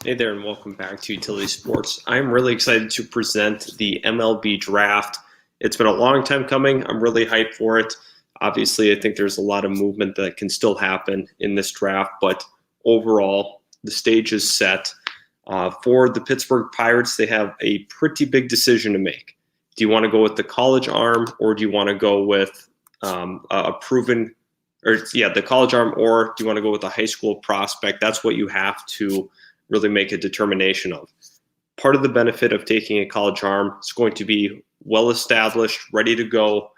Hey there, and welcome back to Utility Sports. I'm really excited to present the MLB Draft. It's been a long time coming. I'm really hyped for it. Obviously, I think there's a lot of movement that can still happen in this draft, but overall, the stage is set. For the Pittsburgh Pirates, they have a pretty big decision to make. Do you want to go with the college arm, or do you want to go with the college arm, or do you want to go with a high school prospect? That's what you have to really make a determination of. Part of the benefit of taking a college arm is going to be well established, ready to go.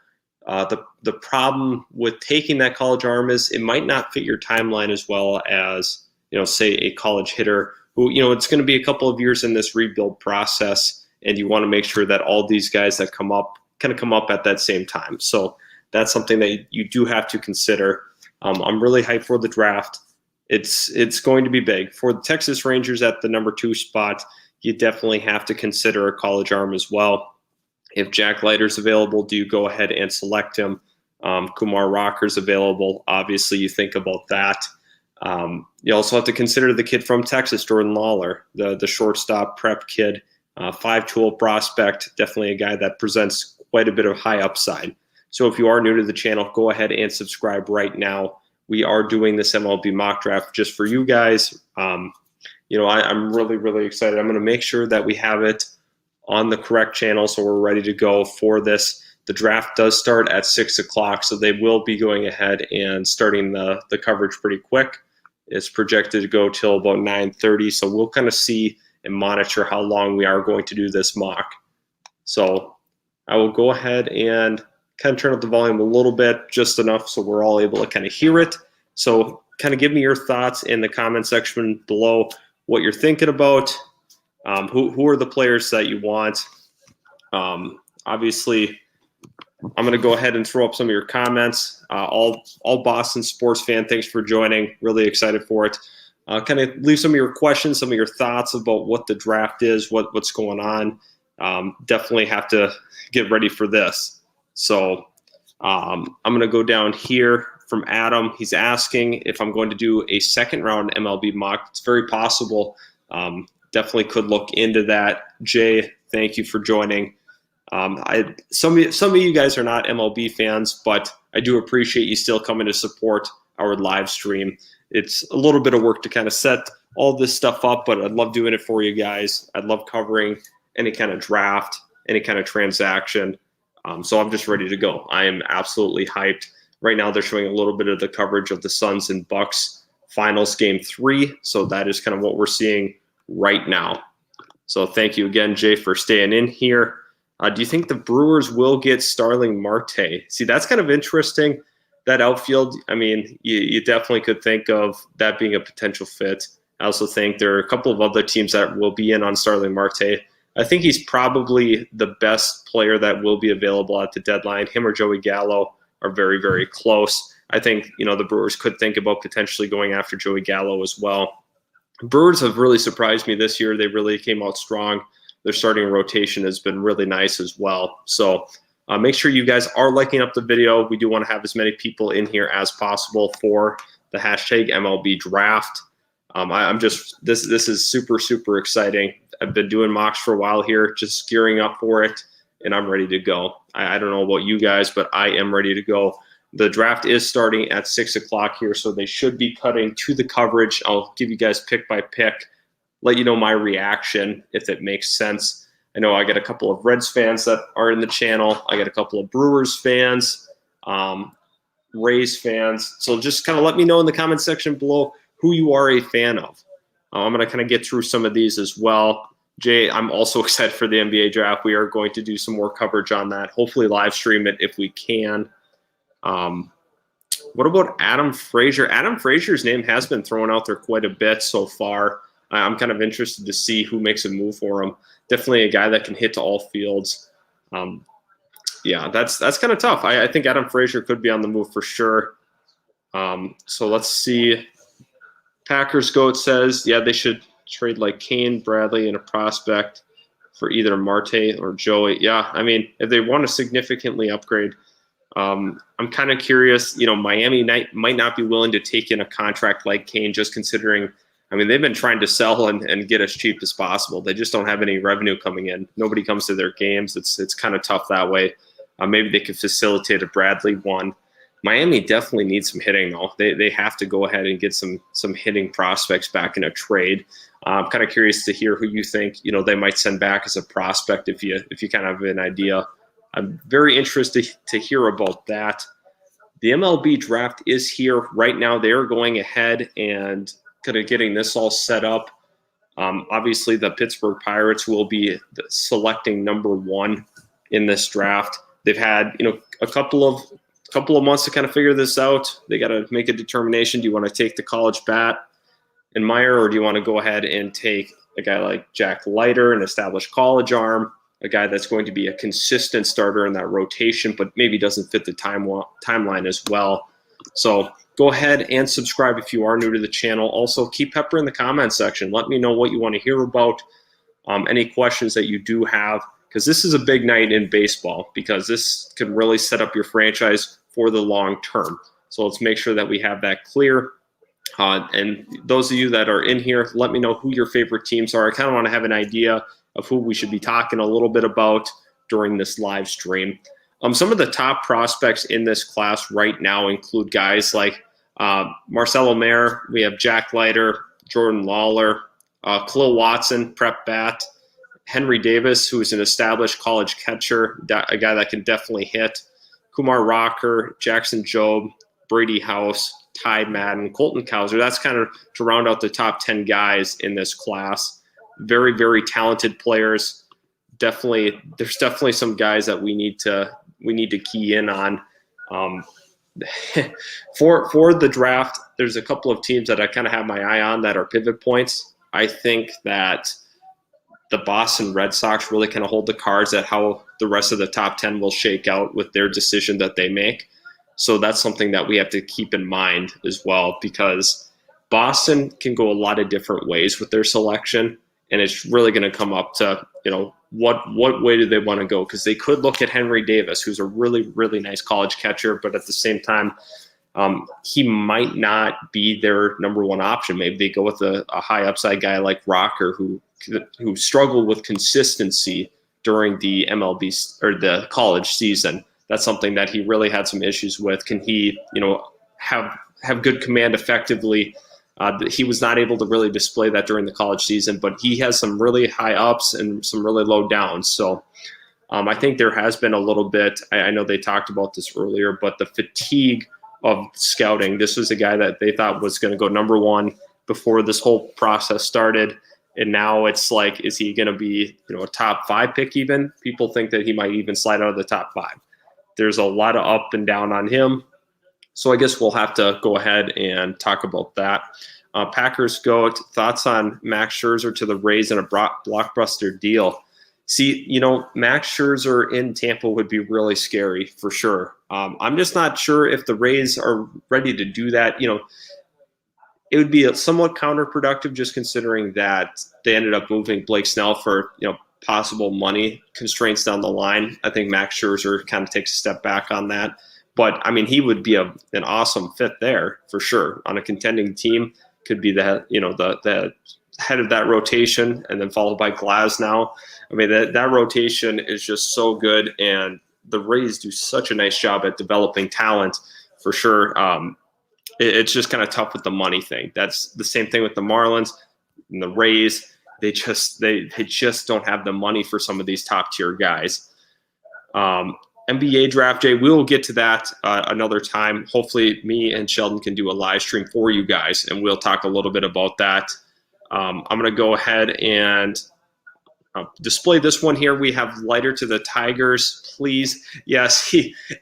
The problem with taking that college arm is it might not fit your timeline as well as, say a college hitter who, it's going to be a couple of years in this rebuild process, and you want to make sure that all these guys that come up kind of come up at that same time. So that's something that you do have to consider. I'm really hyped for the draft. It's going to be big. For the Texas Rangers at the number 2 spot, you definitely have to consider a college arm as well. If Jack Leiter's available, do you go ahead and select him? Kumar Rocker's available. Obviously, you think about that. You also have to consider the kid from Texas, Jordan Lawler, the shortstop prep kid, 5-tool prospect, definitely a guy that presents quite a bit of high upside. So if you are new to the channel, go ahead and subscribe right now. We are doing this MLB mock draft just for you guys. I'm really, really excited. I'm going to make sure that we have it on the correct channel so we're ready to go for this. The draft does start at 6 o'clock, so they will be going ahead and starting the coverage pretty quick. It's projected to go till about 9:30, so we'll kind of see and monitor how long we are going to do this mock. So I will go ahead and kind of turn up the volume a little bit, just enough so we're all able to kind of hear it. So kind of give me your thoughts in the comment section below, what you're thinking about, who are the players that you want. Obviously, I'm going to go ahead and throw up some of your comments. All Boston sports fan, thanks for joining. Really excited for it. Kind of leave some of your questions, some of your thoughts about what the draft is, what's going on. Definitely have to get ready for this. So I'm going to go down here from Adam. He's asking if I'm going to do a second round MLB mock. It's very possible. Definitely could look into that. Jay, thank you for joining. Some of you guys are not MLB fans, but I do appreciate you still coming to support our live stream. It's a little bit of work to kind of set all this stuff up, but I'd love doing it for you guys. I'd love covering any kind of draft, any kind of transaction. So I'm just ready to go. I am absolutely hyped. Right now they're showing a little bit of the coverage of the Suns and Bucks finals game 3. So that is kind of what we're seeing right now. So thank you again, Jay, for staying in here. Do you think the Brewers will get Starling Marte? See, that's kind of interesting, that outfield. I mean, you definitely could think of that being a potential fit. I also think there are a couple of other teams that will be in on Starling Marte. I think he's probably the best player that will be available at the deadline. Him or Joey Gallo are very, very close. I think, the Brewers could think about potentially going after Joey Gallo as well. Brewers have really surprised me this year. They really came out strong. Their starting rotation has been really nice as well. So make sure you guys are liking up the video. We do want to have as many people in here as possible for the hashtag MLB Draft. This is super, super exciting. I've been doing mocks for a while here, just gearing up for it, and I'm ready to go. I don't know about you guys, but I am ready to go. The draft is starting at 6 o'clock here, so they should be cutting to the coverage. I'll give you guys pick by pick, let you know my reaction if it makes sense. I know I got a couple of Reds fans that are in the channel. I got a couple of Brewers fans, Rays fans. So just kind of let me know in the comment section below who you are a fan of. I'm going to kind of get through some of these as well. Jay, I'm also excited for the NBA draft. We are going to do some more coverage on that. Hopefully live stream it if we can. What about Adam Frazier? Adam Frazier's name has been thrown out there quite a bit so far. I'm kind of interested to see who makes a move for him. Definitely a guy that can hit to all fields. Yeah, that's kind of tough. I think Adam Frazier could be on the move for sure. So let's see. Packers Goat says, yeah, they should trade like Kane, Bradley, and a prospect for either Marte or Joey. Yeah, I mean, if they want to significantly upgrade, I'm kind of curious. Miami might not be willing to take in a contract like Kane, just considering I mean, they've been trying to sell and get as cheap as possible. They just don't have any revenue coming in. Nobody comes to their games. It's kind of tough that way. Maybe they could facilitate a Bradley one. Miami definitely needs some hitting, though. They have to go ahead and get some hitting prospects back in a trade. I'm kind of curious to hear who you think they might send back as a prospect if you kind of have an idea. I'm very interested to hear about that. The MLB draft is here right now. They are going ahead and kind of getting this all set up. Obviously, the Pittsburgh Pirates will be selecting number 1 in this draft. They've had a couple of months to kind of figure this out. They got to make a determination. Do you want to take the college bat and Mayer, or do you want to go ahead and take a guy like Jack Leiter, an established college arm, a guy that's going to be a consistent starter in that rotation, but maybe doesn't fit the timeline as well? So go ahead and subscribe if you are new to the channel. Also, keep Pepper in the comments section. Let me know what you want to hear about, any questions that you do have, because this is a big night in baseball, because this can really set up your franchise for the long term. So let's make sure that we have that clear. And those of you that are in here, let me know who your favorite teams are. I kind of want to have an idea of who we should be talking a little bit about during this live stream. Some of the top prospects in this class right now include guys like Marcelo Mayer. We have Jack Leiter, Jordan Lawler, Khalil Watson, prep bat, Henry Davis, who is an established college catcher, a guy that can definitely hit, Kumar Rocker, Jackson Jobe, Brady House, Ty Madden, Colton Cowser. That's kind of to round out the top 10 guys in this class. Very, very talented players. There's definitely some guys that we need to key in on. For the draft, there's a couple of teams that I kind of have my eye on that are pivot points. I think that the Boston Red Sox really kind of hold the cards at how the rest of the top 10 will shake out with their decision that they make. So that's something that we have to keep in mind as well, because Boston can go a lot of different ways with their selection, and it's really going to come up to, what way do they want to go? Because they could look at Henry Davis, who's a really, really nice college catcher, but at the same time, he might not be their number 1 option. Maybe they go with a high upside guy like Rocker, who struggled with consistency during the MLB or the college season. That's something that he really had some issues with. Can he, have good command effectively? He was not able to really display that during the college season, but he has some really high ups and some really low downs. So I think there has been a little bit, I know they talked about this earlier, but the fatigue of scouting. This was a guy that they thought was going to go number 1 before this whole process started. And now it's like, is he going to be, a top 5 pick even? People think that he might even slide out of the top 5. There's a lot of up and down on him. So I guess we'll have to go ahead and talk about that. Packers GOAT, thoughts on Max Scherzer to the Rays in a blockbuster deal. See, Max Scherzer in Tampa would be really scary for sure. I'm just not sure if the Rays are ready to do that. It would be somewhat counterproductive, just considering that they ended up moving Blake Snell for, possible money constraints down the line. I think Max Scherzer kind of takes a step back on that. But, I mean, he would be an awesome fit there for sure. On a contending team, could be the head of that rotation, and then followed by Glasnow. I mean, that rotation is just so good, and the Rays do such a nice job at developing talent for sure. It's just kind of tough with the money thing. That's the same thing with the Marlins and the Rays. They just don't have the money for some of these top tier guys. NBA Draft Day, we will get to that another time. Hopefully me and Sheldon can do a live stream for you guys, and we'll talk a little bit about that. I'm going to go ahead and display this one here. We have Leiter to the Tigers. Please, yes,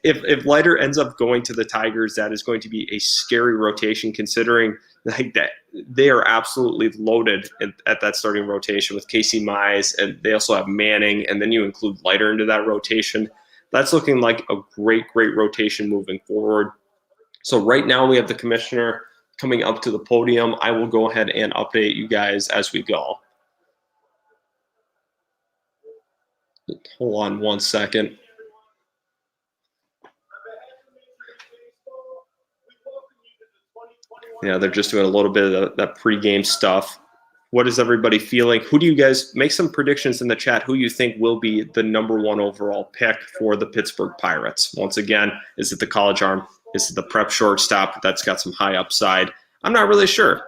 if Leiter ends up going to the Tigers, that is going to be a scary rotation, considering like that they are absolutely loaded at that starting rotation with Casey Mize, and they also have Manning, and then you include Leiter into that rotation. That's looking like a great rotation moving forward. So right now we have the commissioner coming up to the podium. I will go ahead and update you guys as we go. Hold on 1 second. they're just doing a little bit of that pregame stuff. What is everybody feeling? Who do you guys make some predictions in the chat? Who you think will be the number 1 overall pick for the Pittsburgh Pirates? Once again, is it the college arm? Is it the prep shortstop that's got some high upside? I'm not really sure.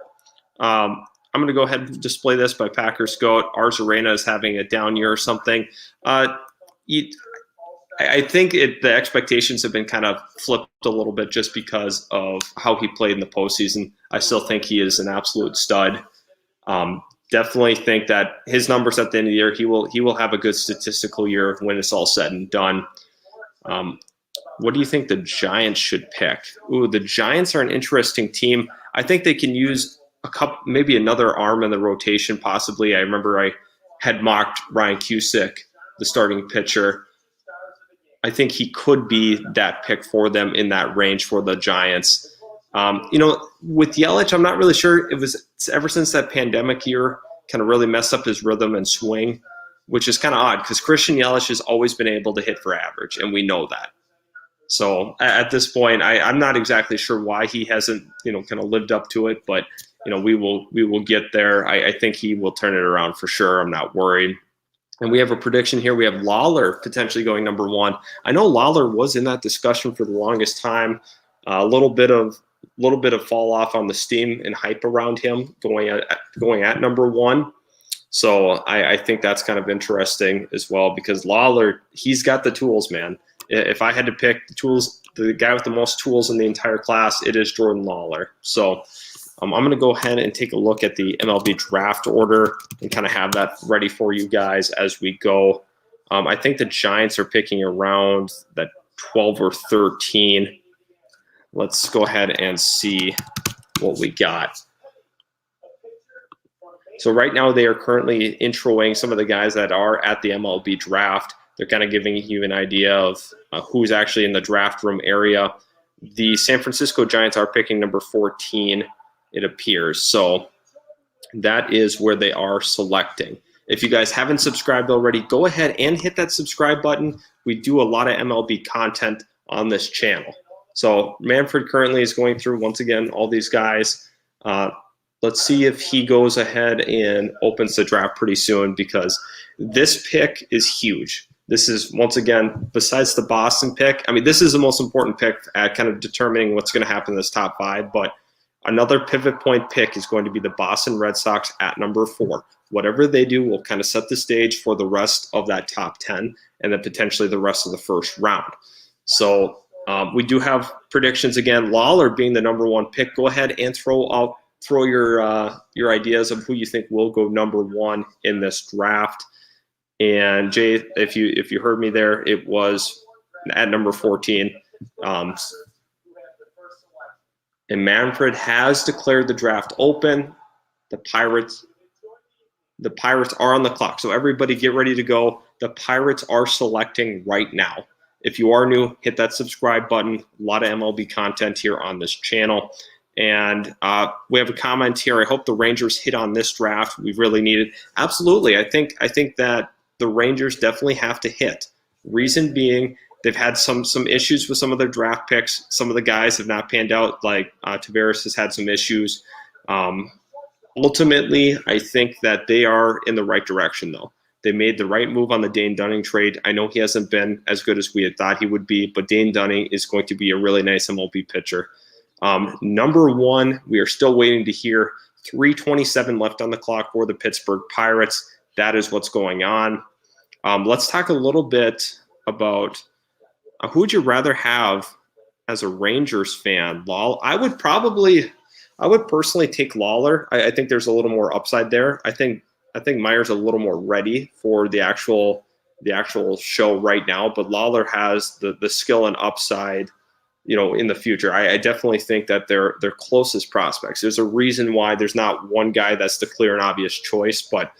I'm going to go ahead and display this by Packers Goat. Arzarena is having a down year or something. I think the expectations have been kind of flipped a little bit just because of how he played in the postseason. I still think he is an absolute stud. Definitely think that his numbers at the end of the year, he will have a good statistical year when it's all said and done. What do you think the Giants should pick? Ooh, the Giants are an interesting team. I think they can use maybe another arm in the rotation, possibly. I remember I had mocked Ryan Cusick, the starting pitcher. I think he could be that pick for them in that range for the Giants. With Yelich, I'm not really sure. It's ever since that pandemic year kind of really messed up his rhythm and swing, which is kind of odd because Christian Yelich has always been able to hit for average, and we know that. So at this point, I'm not exactly sure why he hasn't, kind of lived up to it, but we will get there. I think he will turn it around for sure. I'm not worried. And we have a prediction here. We have Lawler potentially going number 1. I know Lawler was in that discussion for the longest time. A little bit of fall off on the steam and hype around him going at number 1. So I think that's kind of interesting as well because Lawler, he's got the tools, man. If I had to pick the guy with the most tools in the entire class, it is Jordan Lawler. So I'm going to go ahead and take a look at the MLB draft order and kind of have that ready for you guys as we go. I think the Giants are picking around that 12 or 13. Let's go ahead and see what we got. So right now they are currently introing some of the guys that are at the MLB draft. They're kind of giving you an idea of who's actually in the draft room area. The San Francisco Giants are picking number 14, it appears. So that is where they are selecting. If you guys haven't subscribed already, go ahead and hit that subscribe button. We do a lot of MLB content on this channel. So Manfred currently is going through, once again, all these guys. Let's see if he goes ahead and opens the draft pretty soon because this pick is huge. This is, once again, besides the Boston pick, this is the most important pick at kind of determining what's going to happen in this top 5, but another pivot point pick is going to be the Boston Red Sox at number 4. Whatever they do will kind of set the stage for the rest of that top 10 and then potentially the rest of the first round. So we do have predictions again. Lawler being the number 1 pick. Go ahead and throw your ideas of who you think will go number 1 in this draft. And Jay, if you heard me there, it was at number 14. And Manfred has declared the draft open. The Pirates are on the clock. So everybody get ready to go. The Pirates are selecting right now. If you are new, hit that subscribe button. A lot of MLB content here on this channel. And we have a comment here. I hope the Rangers hit on this draft. We really need it. Absolutely. I think that the Rangers definitely have to hit. Reason being, they've had some issues with some of their draft picks. Some of the guys have not panned out. Like Tavares has had some issues. Ultimately, I think that they are in the right direction, though. They made the right move on the Dane Dunning trade. I know he hasn't been as good as we had thought he would be, but Dane Dunning is going to be a really nice MLB pitcher. Number 1, we are still waiting to hear. 3:27 left on the clock for the Pittsburgh Pirates. That is what's going on. Let's talk a little bit about who would you rather have as a Rangers fan? Lawler. I would personally take Lawler. I think there's a little more upside there. I think Meyer's a little more ready for the actual show right now, but Lawler has the skill and upside, in the future. I definitely think that they're closest prospects. There's a reason why there's not one guy that's the clear and obvious choice, but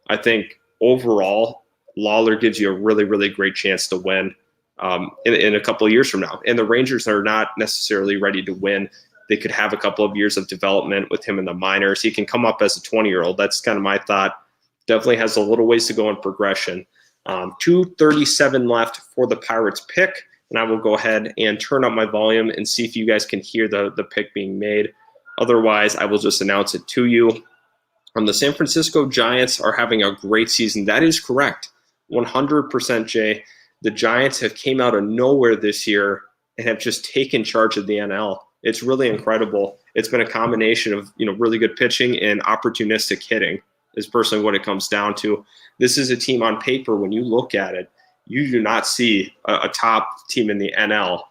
I think overall Lawler gives you a really, really great chance to win in a couple of years from now. And the Rangers are not necessarily ready to win. They could have a couple of years of development with him in the minors. He can come up as a 20-year-old. That's kind of my thought. Definitely has a little ways to go in progression. 2:37 left for the Pirates pick. And I will go ahead and turn up my volume and see if you guys can hear the pick being made. Otherwise, I will just announce it to you. The San Francisco Giants are having a great season. That is correct. 100%, Jay. The Giants have came out of nowhere this year and have just taken charge of the NL. It's really incredible. It's been a combination of, really good pitching and opportunistic hitting is personally what it comes down to. This is a team on paper, when you look at it, you do not see a top team in the NL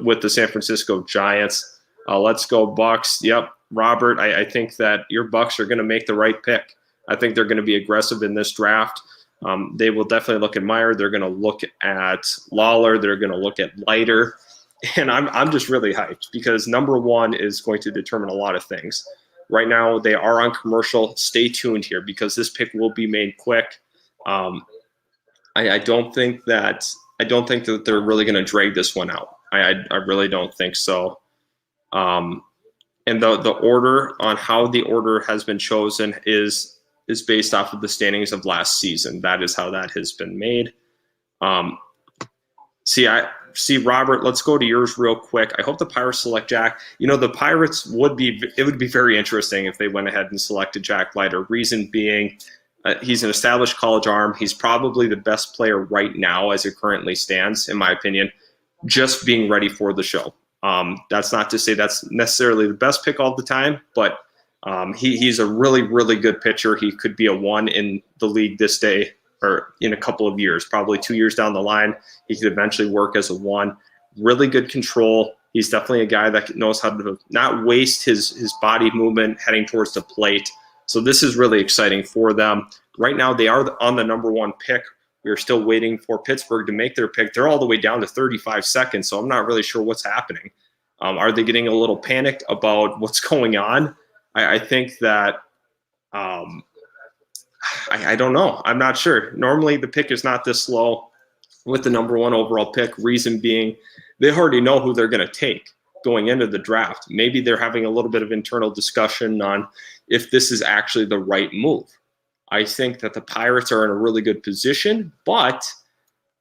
with the San Francisco Giants. Let's go Bucks. Yep, Robert, I think that your Bucks are going to make the right pick. I think they're going to be aggressive in this draft. They will definitely look at Mayer. They're going to look at Lawler. They're going to look at Leiter. And I'm just really hyped because number one is going to determine a lot of things. Right now, they are on commercial. Stay tuned here because this pick will be made quick. I don't think that they're really going to drag this one out. I really don't think so. And the order on how the order has been chosen is based off of the standings of last season. That is how that has been made. See, Robert, let's go to yours real quick. I hope the Pirates select Jack. The Pirates would be very interesting if they went ahead and selected Jack Leiter. Reason being, he's an established college arm. He's probably the best player right now as it currently stands, in my opinion, just being ready for the show. That's not to say that's necessarily the best pick all the time, but he's a really, really good pitcher. He could be a 1 in the league this day or in a couple of years, probably 2 years down the line. He could eventually work as a 1. Really good control. He's definitely a guy that knows how to not waste his body movement heading towards the plate. So this is really exciting for them. Right now, they are on the number 1 pick. We're still waiting for Pittsburgh to make their pick. They're all the way down to 35 seconds, so I'm not really sure what's happening. Are they getting a little panicked about what's going on? I think that I don't know. I'm not sure. Normally, the pick is not this slow with the number 1 overall pick. Reason being, they already know who they're going to take going into the draft. Maybe they're having a little bit of internal discussion on if this is actually the right move. I think that the Pirates are in a really good position, but,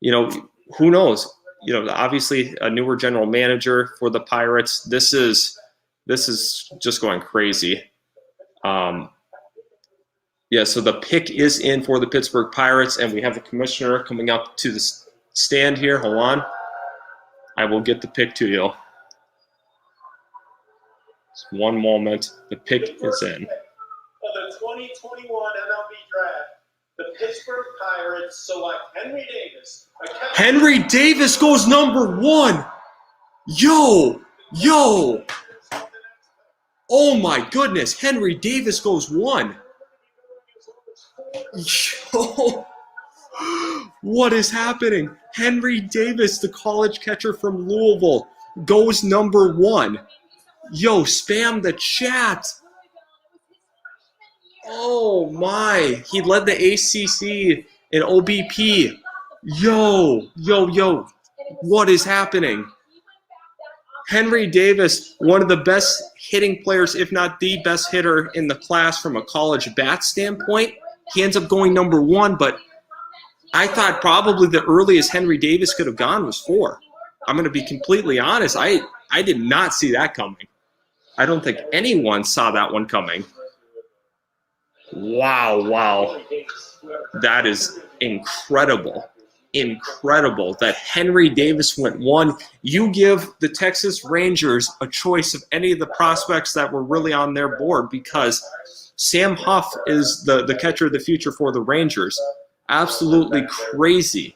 who knows? Obviously a newer general manager for the Pirates. This is just going crazy. So the pick is in for the Pittsburgh Pirates, and we have the commissioner coming up to the stand here. Hold on. I will get the pick to you. Just one moment. The pick is in. The 2021 MLB Draft, the Pittsburgh Pirates select Henry Davis. Henry Davis goes number 1. Yo. Oh my goodness. Henry Davis goes 1. Yo. What is happening? Henry Davis, the college catcher from Louisville, goes number 1. Yo, spam the chat. Oh my, he led the ACC in OBP. Yo, what is happening? Henry Davis, one of the best hitting players, if not the best hitter in the class from a college bat standpoint. He ends up going number 1, but I thought probably the earliest Henry Davis could have gone was 4. I'm going to be completely honest. I did not see that coming. I don't think anyone saw that one coming. Wow. That is incredible. Incredible that Henry Davis went 1. You give the Texas Rangers a choice of any of the prospects that were really on their board because Sam Huff is the catcher of the future for the Rangers. Absolutely crazy.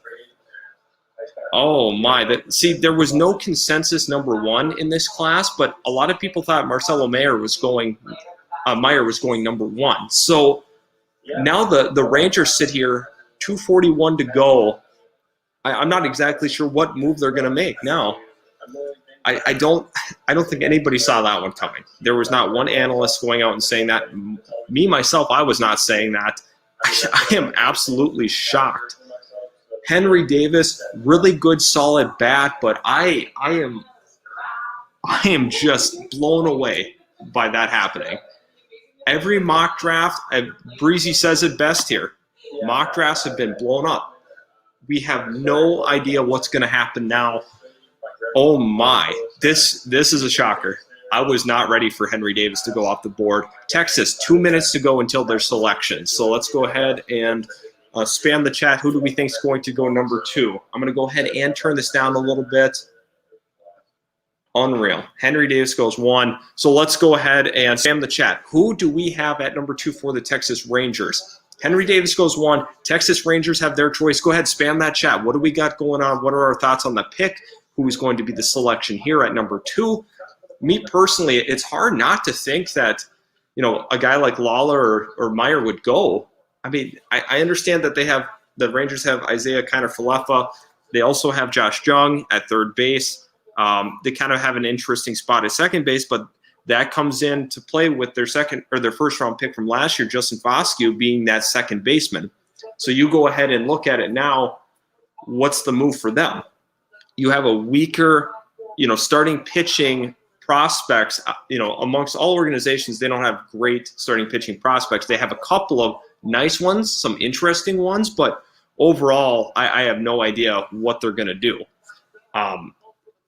Oh my! See, there was no consensus number 1 in this class, but a lot of people thought Marcelo Mayer was going number 1. So now the Rangers sit here, 2:41 to go. I'm not exactly sure what move they're going to make now. I don't think anybody saw that one coming. There was not one analyst going out and saying that. Me myself, I was not saying that. I am absolutely shocked. Henry Davis, really good, solid bat, but I am just blown away by that happening. Every mock draft, Breezy says it best here, mock drafts have been blown up. We have no idea what's going to happen now. Oh my, this is a shocker. I was not ready for Henry Davis to go off the board. Texas, 2 minutes to go until their selection. So let's go ahead and spam the chat. Who do we think is going to go number 2? I'm going to go ahead and turn this down a little bit. Unreal. Henry Davis goes 1. So let's go ahead and spam the chat. Who do we have at number 2 for the Texas Rangers? Henry Davis goes 1. Texas Rangers have their choice. Go ahead, spam that chat. What do we got going on? What are our thoughts on the pick? Who is going to be the selection here at number 2? Me personally, it's hard not to think that, a guy like Lawler or Mayer would go. I mean, I understand that the Rangers have Isaiah Falefa. They also have Josh Jung at third base. They kind of have an interesting spot at second base, but that comes in to play with their first round pick from last year, Justin Foscue, being that second baseman. So you go ahead and look at it now. What's the move for them? You have a weaker, starting pitching prospects. Amongst all organizations, they don't have great starting pitching prospects. They have a couple of nice ones, some interesting ones, but overall, I have no idea what they're going to do.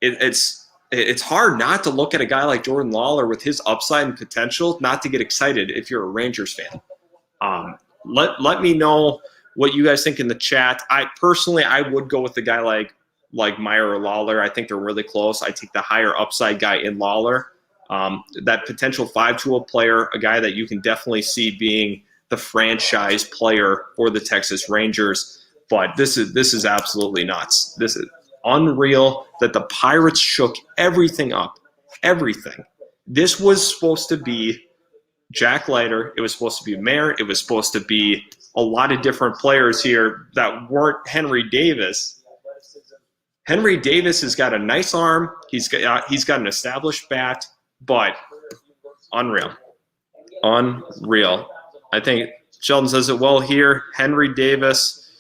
It's hard not to look at a guy like Jordan Lawler with his upside and potential, not to get excited if you're a Rangers fan. Let me know what you guys think in the chat. I would go with the guy like Mayer or Lawler. I think they're really close. I take the higher upside guy in Lawler. That potential 5-tool player, a guy that you can definitely see being the franchise player for the Texas Rangers. But this is absolutely nuts. This is unreal that the Pirates shook everything up. Everything. This was supposed to be Jack Leiter. It was supposed to be Mayer. It was supposed to be a lot of different players here that weren't Henry Davis. Henry Davis has got a nice arm. He's got an established bat, but unreal. Unreal. I think Sheldon says it well here. Henry Davis,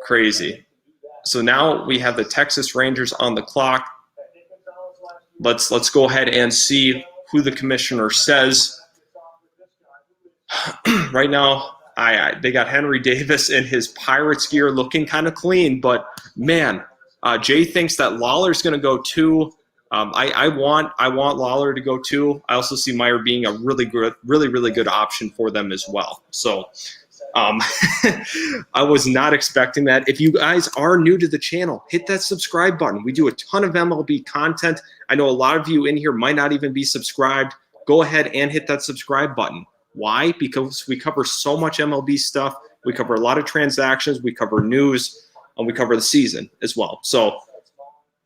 crazy. So now we have the Texas Rangers on the clock. Let's go ahead and see who the commissioner says. Right now, they got Henry Davis in his Pirates gear, looking kind of clean. But man, Jay thinks that Lawler's going to go 2. I want Lawler to go 2. I also see Mayer being a really good option for them as well. So I was not expecting that. If you guys are new to the channel, hit that subscribe button. We do a ton of MLB content. I know a lot of you in here might not even be subscribed. Go ahead and hit that subscribe button. Why? Because we cover so much MLB stuff. We cover a lot of transactions. We cover news, and we cover the season as well. So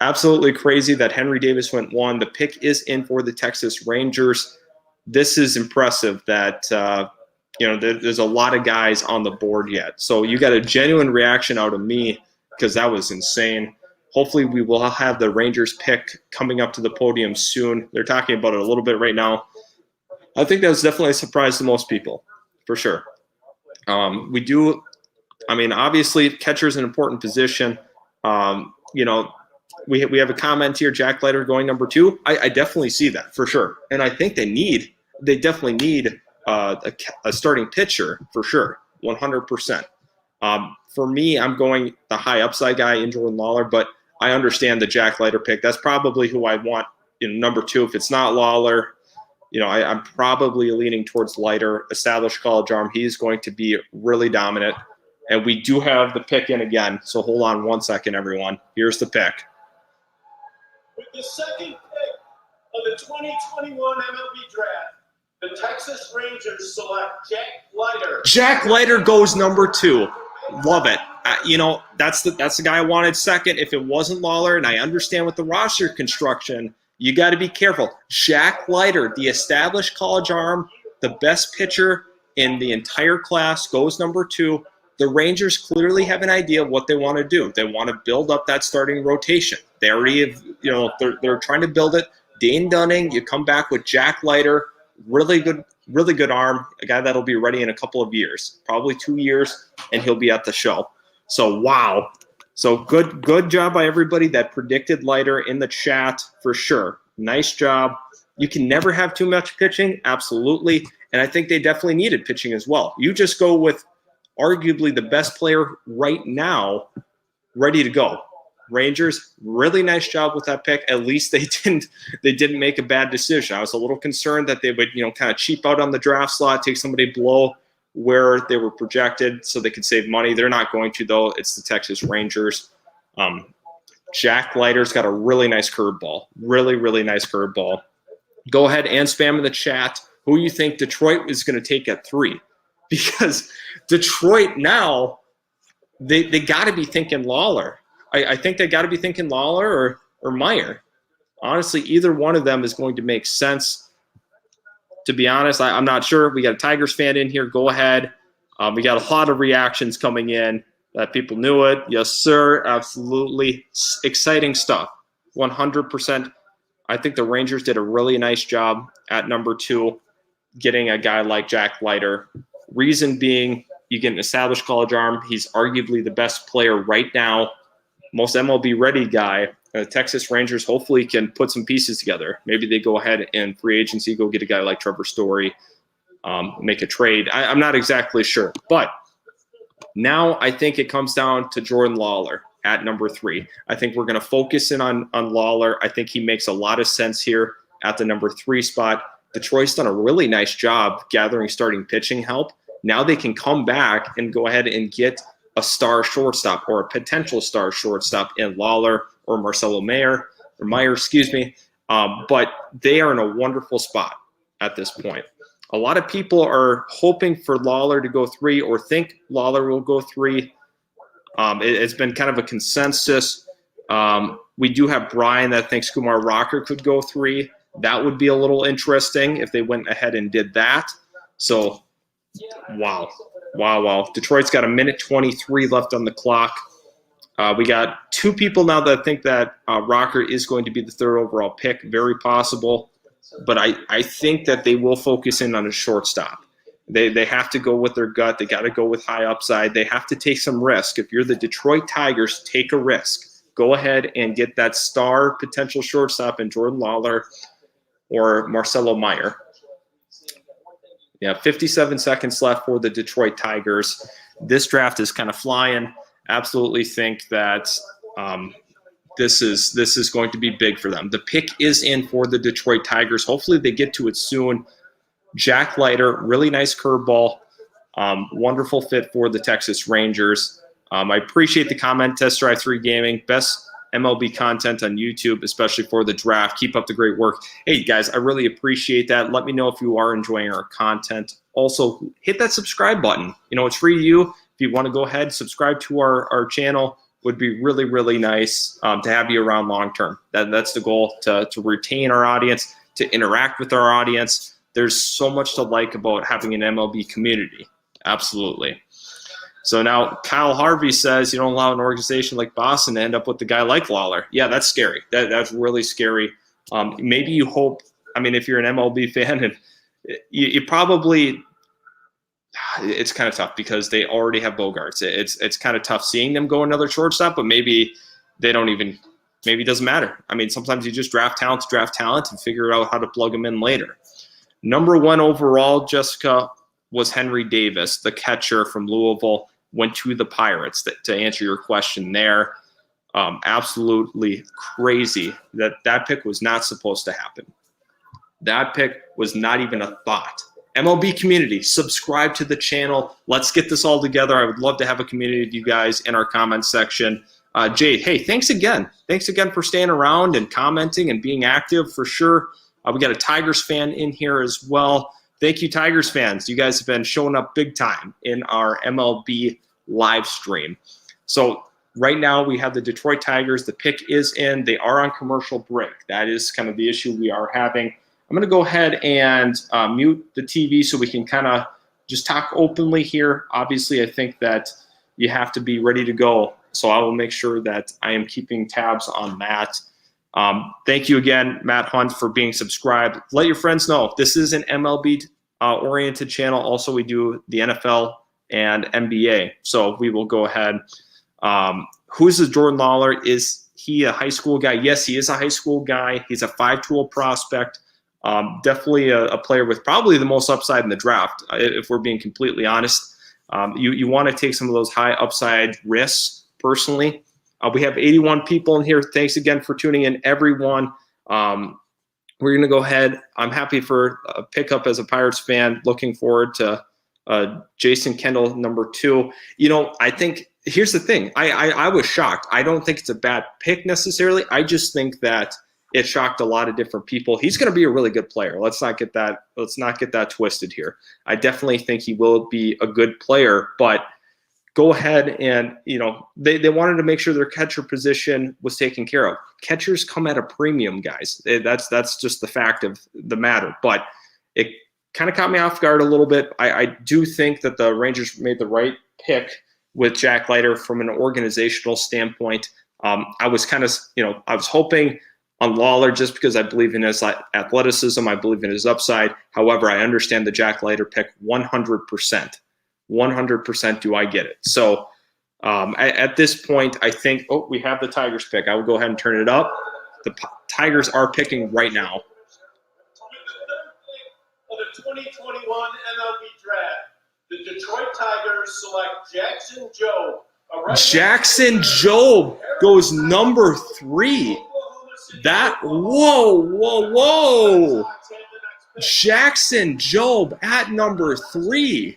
absolutely crazy that Henry Davis went 1. The pick is in for the Texas Rangers. This is impressive that there's a lot of guys on the board yet. So you got a genuine reaction out of me because that was insane. Hopefully we will have the Rangers pick coming up to the podium soon. They're talking about it a little bit right now. I think that was definitely a surprise to most people, for sure. Obviously catcher is an important position. We have a comment here, Jack Leiter going number 2. I definitely see that for sure. And I think they definitely need a starting pitcher for sure, 100%. For me, I'm going the high upside guy in Jordan Lawler, but I understand the Jack Leiter pick. That's probably who I want in number 2. If it's not Lawler, I'm probably leaning towards Leiter, established college arm. He's going to be really dominant. And we do have the pick in again, so hold on one second, everyone. Here's the pick. With the second pick of the 2021 MLB Draft, the Texas Rangers select Jack Leiter. Jack Leiter goes number 2. Love it. That's the guy I wanted second. If it wasn't Lawler, and I understand with the roster construction, you got to be careful. Jack Leiter, the established college arm, the best pitcher in the entire class, goes number 2. The Rangers clearly have an idea of what they want to do. They want to build up that starting rotation. They already have, they're trying to build it. Dane Dunning, you come back with Jack Leiter, really good arm, a guy that'll be ready in a couple of years, probably 2 years, and he'll be at the show. So, wow. So good job by everybody that predicted Leiter in the chat for sure. Nice job. You can never have too much pitching, absolutely. And I think they definitely needed pitching as well. You just go with arguably the best player right now ready to go. Rangers, really nice job with that pick. At least they didn't make a bad decision. I was a little concerned that they would, kind of cheap out on the draft slot, take somebody below where they were projected so they could save money. They're not going to, though. It's the Texas Rangers. Jack Leiter's got a really nice curveball. Really, really nice curveball. Go ahead and spam in the chat who you think Detroit is going to take at 3. Because Detroit now, they got to be thinking Lawler. I think they got to be thinking Lawler or Mayer. Honestly, either one of them is going to make sense. To be honest, I'm not sure. We got a Tigers fan in here. Go ahead. We got a lot of reactions coming in that people knew it. Yes, sir. Absolutely. Exciting stuff. 100%. I think the Rangers did a really nice job at number 2, getting a guy like Jack Leiter. Reason being, you get an established college arm. He's arguably the best player right now, most MLB ready guy. The Texas Rangers hopefully can put some pieces together. Maybe they go ahead and free agency, go get a guy like Trevor Story, make a trade. I'm not exactly sure. But now I think it comes down to Jordan Lawler at number 3. I think we're going to focus in on Lawler. I think he makes a lot of sense here at the number 3 spot. Detroit's done a really nice job gathering starting pitching help. Now they can come back and go ahead and get a star shortstop or a potential star shortstop in Lawler or Marcelo Mayer, or Meyer, excuse me. But they are in a wonderful spot at this point. A lot of people are hoping for Lawler to go 3 or think Lawler will go 3. It's been kind of a consensus. We do have Brian that thinks Kumar Rocker could go 3. That would be a little interesting if they went ahead and did that. So, wow. Detroit's got 1:23 left on the clock. We got 2 people now that think that Rocker is going to be the 3rd overall pick. Very possible. But I think that they will focus in on a shortstop. They have to go with their gut. They got to go with high upside. They have to take some risk. If you're the Detroit Tigers, take a risk. Go ahead and get that star potential shortstop in Jordan Lawler or Marcelo Mayer. Yeah, 57 seconds left for the Detroit Tigers. This draft is kind of flying. Absolutely think that this is going to be big for them. The pick is in for the Detroit Tigers. Hopefully they get to it soon. Jack Leiter, really nice curveball. Wonderful fit for the Texas Rangers. I appreciate the comment, Test Drive 3 Gaming. Best MLB content on YouTube, especially for the draft. Keep up the great work. Hey, guys, I really appreciate that. Let me know if you are enjoying our content. Also, hit that subscribe button. It's free to you. If you want to go ahead, subscribe to our channel. Would be really, really nice to have you around long term. That's the goal, to retain our audience, to interact with our audience. There's so much to like about having an MLB community. Absolutely. So now Kyle Harvey says you don't allow an organization like Boston to end up with a guy like Lawler. Yeah, that's scary. That's really scary. Maybe you hope, if you're an MLB fan, and you probably – it's kind of tough because they already have Bogarts. It's kind of tough seeing them go another shortstop, but maybe they don't even – maybe it doesn't matter. Sometimes you just draft talent and figure out how to plug them in later. Number 1 overall, Jessica, was Henry Davis, the catcher from Louisville, went to the Pirates. To answer your question there, absolutely crazy that pick was not supposed to happen. That pick was not even a thought. MLB community, subscribe to the channel. Let's get this all together. I would love to have a community of you guys in our comment section. Jade, hey, thanks again. Thanks again for staying around and commenting and being active for sure. We got a Tigers fan in here as well. Thank you, Tigers fans. You guys have been showing up big time in our MLB live stream. So right now we have the Detroit Tigers. The pick is in. They are on commercial break. That is kind of the issue we are having. I'm going to go ahead and mute the TV so we can kind of just talk openly here. Obviously, I think that you have to be ready to go. So I will make sure that I am keeping tabs on that. Thank you again, Matt Hunt, for being subscribed. Let your friends know this is an MLB oriented channel. Also, we do the NFL and NBA. So we will go ahead. Who's the Jordan Lawler? Is he a high school guy? Yes, he is a high school guy. He's a 5-tool prospect. Definitely a player with probably the most upside in the draft, if we're being completely honest. You want to take some of those high upside risks personally. We have 81 people in here. Thanks again for tuning in, everyone. We're going to go ahead. I'm happy for a pickup as a Pirates fan. Looking forward to Jason Kendall, number 2. I think here's the thing. I was shocked. I don't think it's a bad pick necessarily. I just think that it shocked a lot of different people. He's going to be a really good player. Let's not get that twisted here. I definitely think he will be a good player, but go ahead and, they wanted to make sure their catcher position was taken care of. Catchers come at a premium, guys. That's just the fact of the matter. But it kind of caught me off guard a little bit. I do think that the Rangers made the right pick with Jack Leiter from an organizational standpoint. I was kind of, I was hoping on Lawler just because I believe in his athleticism. I believe in his upside. However, I understand the Jack Leiter pick 100%. 100% do I get it. So at this point, I think, we have the Tigers pick. I will go ahead and turn it up. The Tigers are picking right now. With the third pick of the 2021 MLB Draft, the Detroit Tigers select Jackson Jobe. Jackson Jobe goes number 3. Whoa. Jackson Jobe at number 3.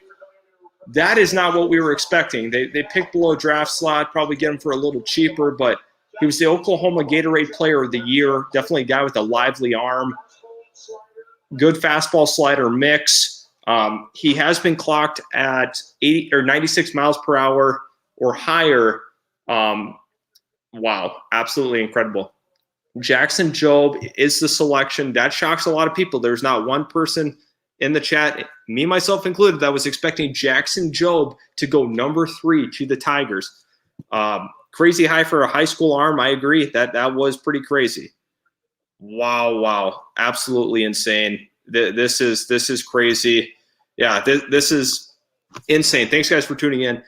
That is not what we were expecting. They picked below draft slot, probably get him for a little cheaper, but he was the Oklahoma Gatorade Player of the Year. Definitely a guy with a lively arm. Good fastball slider mix. He has been clocked at 80 or 96 miles per hour or higher. Wow, absolutely incredible. Jackson Jobe is the selection. That shocks a lot of people. There's not one person in the chat, me, myself included, that was expecting Jackson Jobe to go number 3 to the Tigers. Crazy high for a high school arm. I agree. That was pretty crazy. Wow. Absolutely insane. This is crazy. Yeah, this is insane. Thanks, guys, for tuning in.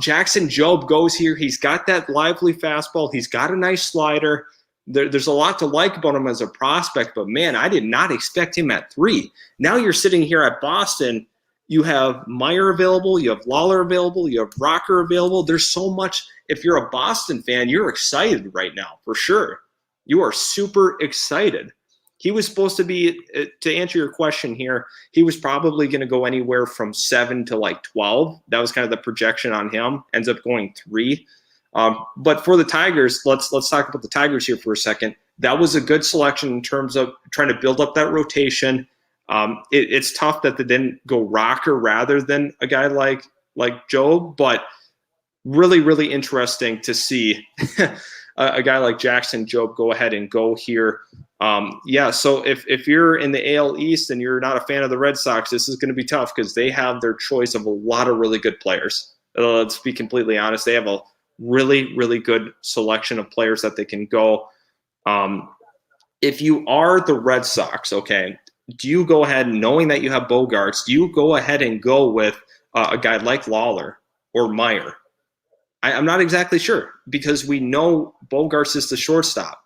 Jackson Jobe goes here. He's got that lively fastball. He's got a nice slider. There's a lot to like about him as a prospect, but man, I did not expect him at 3. Now you're sitting here at Boston. You have Mayer available. You have Lawler available. You have Rocker available. There's so much. If you're a Boston fan, you're excited right now for sure. You are super excited. He was supposed to be, to answer your question here, he was probably going to go anywhere from 7 to like 12. That was kind of the projection on him. Ends up going 3. But for the Tigers, let's talk about the Tigers here for a second. That was a good selection in terms of trying to build up that rotation. It's tough that they didn't go Rocker rather than a guy like Jobe, but really, really interesting to see a guy like Jackson Jobe go ahead and go here. So if you're in the AL East and you're not a fan of the Red Sox, this is going to be tough because they have their choice of a lot of really good players. Let's be completely honest. They have a really, really good selection of players that they can go. If you are the Red Sox, okay, do you go ahead, knowing that you have Bogarts, do you go ahead and go with a guy like Lawler or Mayer? I'm not exactly sure because we know Bogarts is the shortstop.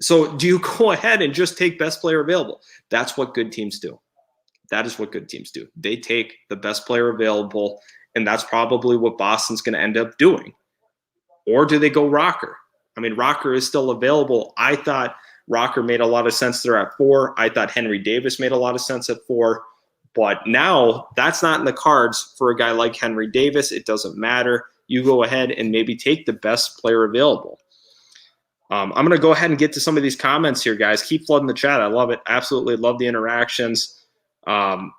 So do you go ahead and just take best player available? That's what good teams do. That is what good teams do. They take the best player available, and that's probably what Boston's going to end up doing. Or do they go Rocker? I mean, Rocker is still available. I thought Rocker made a lot of sense there at 4. I thought Henry Davis made a lot of sense at 4. But now that's not in the cards for a guy like Henry Davis. It doesn't matter. You go ahead and maybe take the best player available. I'm going to go ahead and get to some of these comments here, guys. Keep flooding the chat. I love it. Absolutely love the interactions. Was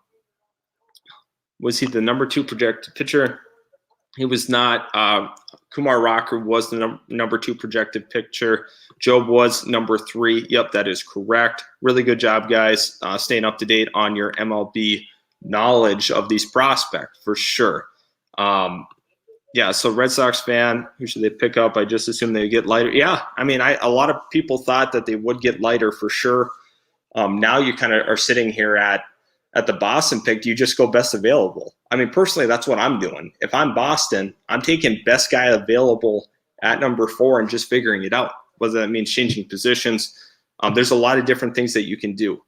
he the number 2 projected pitcher? He was not. Kumar Rocker was the number 2 projected pitcher. Jobe was number 3. Yep, that is correct. Really good job, guys, staying up to date on your MLB knowledge of these prospects for sure. So Red Sox fan, who should they pick up? I just assumed they would get Leiter. Yeah, I mean, a lot of people thought that they would get Leiter for sure. Now you kind of are sitting here at the Boston pick. Do you just go best available? I mean, personally, that's what I'm doing. If I'm Boston, I'm taking best guy available at number 4 and just figuring it out, whether that means changing positions. There's a lot of different things that you can do.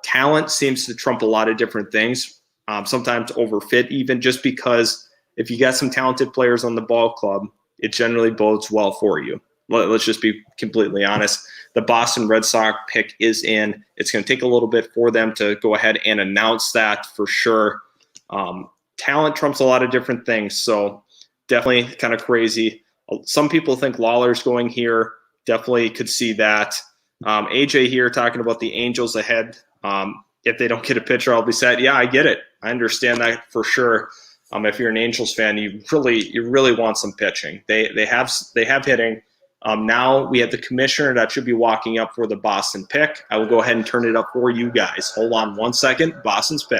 Talent seems to trump a lot of different things, sometimes over fit even, just because if you got some talented players on the ball club, it generally bodes well for you. Let's just be completely honest. The Boston Red Sox pick is in. It's going to take a little bit for them to go ahead and announce that for sure. Talent trumps a lot of different things, so definitely kind of crazy. Some people think Lawler's going here. Definitely could see that. AJ here talking about the Angels ahead. If they don't get a pitcher, I'll be sad. Yeah, I get it. I understand that for sure. If you're an Angels fan, you really want some pitching. They have hitting. Now we have the commissioner that should be walking up for the Boston pick. I will go ahead and turn it up for you guys. Hold on one second. Boston's pick.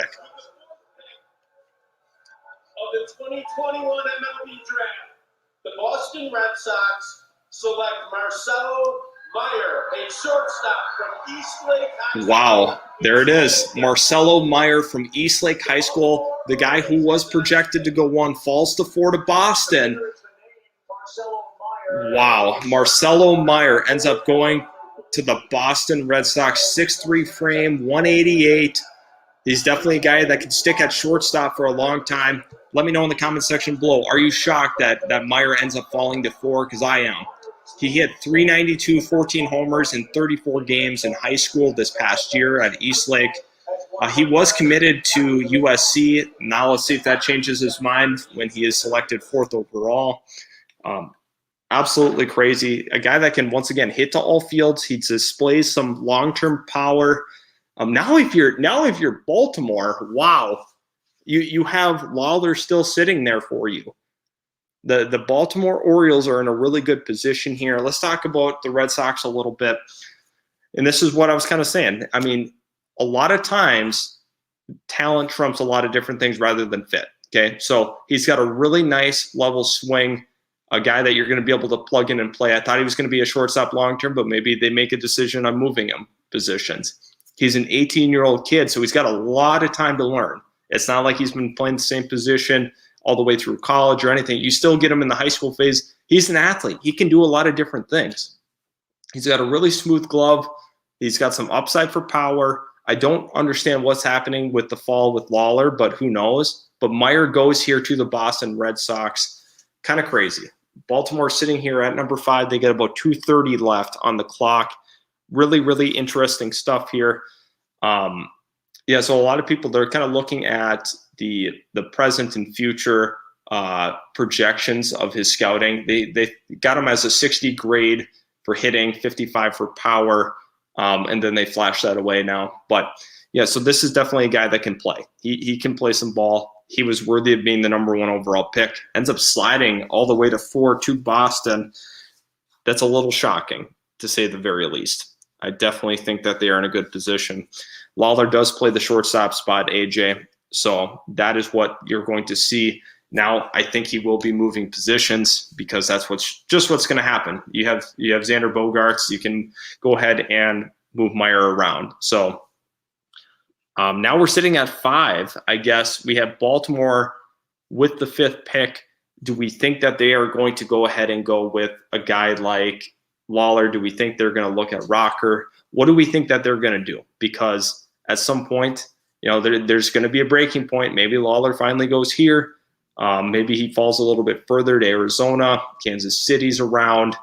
Of the 2021 MLB Draft, the Boston Red Sox select Marcelo Mayer, a shortstop from Eastlake High School. Wow, there it is. Marcelo Mayer from Eastlake High School, the guy who was projected to go 1, falls to 4 to Boston. Wow, Marcelo Mayer ends up going to the Boston Red Sox, 6'3" frame, 188. He's definitely a guy that can stick at shortstop for a long time. Let me know in the comment section below. Are you shocked that Mayer ends up falling to 4? Because I am. He hit .392, 14 homers in 34 games in high school this past year at Eastlake. He was committed to USC. Now let's see if that changes his mind when he is selected 4th overall. Absolutely crazy. A guy that can, once again, hit to all fields. He displays some long-term power. Now if you're Baltimore, wow, you have Lawler still sitting there for you. The Baltimore Orioles are in a really good position here. Let's talk about the Red Sox a little bit. And this is what I was kind of saying. I mean, a lot of times talent trumps a lot of different things rather than fit. Okay, so he's got a really nice level swing, a guy that you're going to be able to plug in and play. I thought he was going to be a shortstop long-term, but maybe they make a decision on moving him positions. He's an 18-year-old kid, so he's got a lot of time to learn. It's not like he's been playing the same position all the way through college or anything. You still get him in the high school phase. He's an athlete. He can do a lot of different things. He's got a really smooth glove. He's got some upside for power. I don't understand what's happening with the fall with Lawler, but who knows? But Mayer goes here to the Boston Red Sox. Kind of crazy. Baltimore sitting here at number 5. They get about 2:30 left on the clock. Really, really interesting stuff here. Yeah, so a lot of people, they're kind of looking at the present and future projections of his scouting. They got him as a 60 grade for hitting, 55 for power, and then they flash that away now. But yeah, so this is definitely a guy that can play. He can play some ball. He was worthy of being the number 1 overall pick. Ends up sliding all the way to 4 to Boston. That's a little shocking, to say the very least. I definitely think that they are in a good position. Lawler does play the shortstop spot, AJ. So that is what you're going to see. Now, I think he will be moving positions because that's what's going to happen. You have Xander Bogaerts. You can go ahead and move Mayer around. So now we're sitting at 5. I guess we have Baltimore with the 5th pick. Do we think that they are going to go ahead and go with a guy like Lawler? Do we think they're going to look at Rocker? What do we think that they're going to do? Because at some point, there's going to be a breaking point. Maybe Lawler finally goes here. Maybe he falls a little bit further to Arizona. Kansas City's around.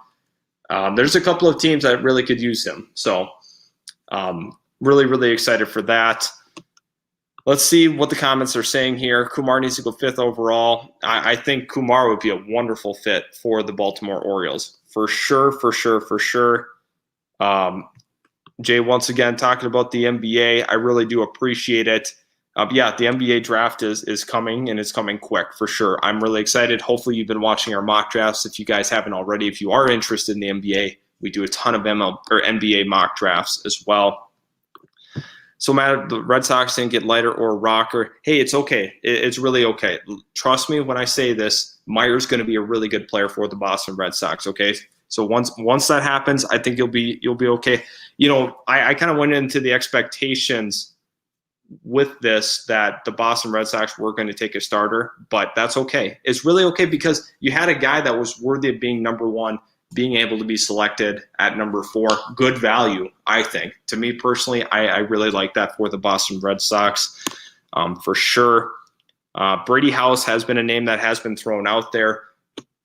There's a couple of teams that really could use him. So really, really excited for that. Let's see what the comments are saying here. Kumar needs to go 5th overall. I think Kumar would be a wonderful fit for the Baltimore Orioles. For sure. Jay, once again, talking about the NBA, I really do appreciate it. Yeah, the NBA draft is coming, and it's coming quick for sure. I'm really excited. Hopefully you've been watching our mock drafts. If you guys haven't already, if you are interested in the NBA, we do a ton of NBA mock drafts as well. So Matt, the Red Sox didn't get Leiter or Rocker. Hey, it's okay. It's really okay. Trust me when I say this, Mayer's going to be a really good player for the Boston Red Sox, okay? So once that happens, I think you'll be okay. I kind of went into the expectations with this that the Boston Red Sox were going to take a starter, but that's okay. It's really okay because you had a guy that was worthy of being number 1, being able to be selected at number 4. Good value, I think. To me personally, I really like that for the Boston Red Sox for sure. Brady House has been a name that has been thrown out there.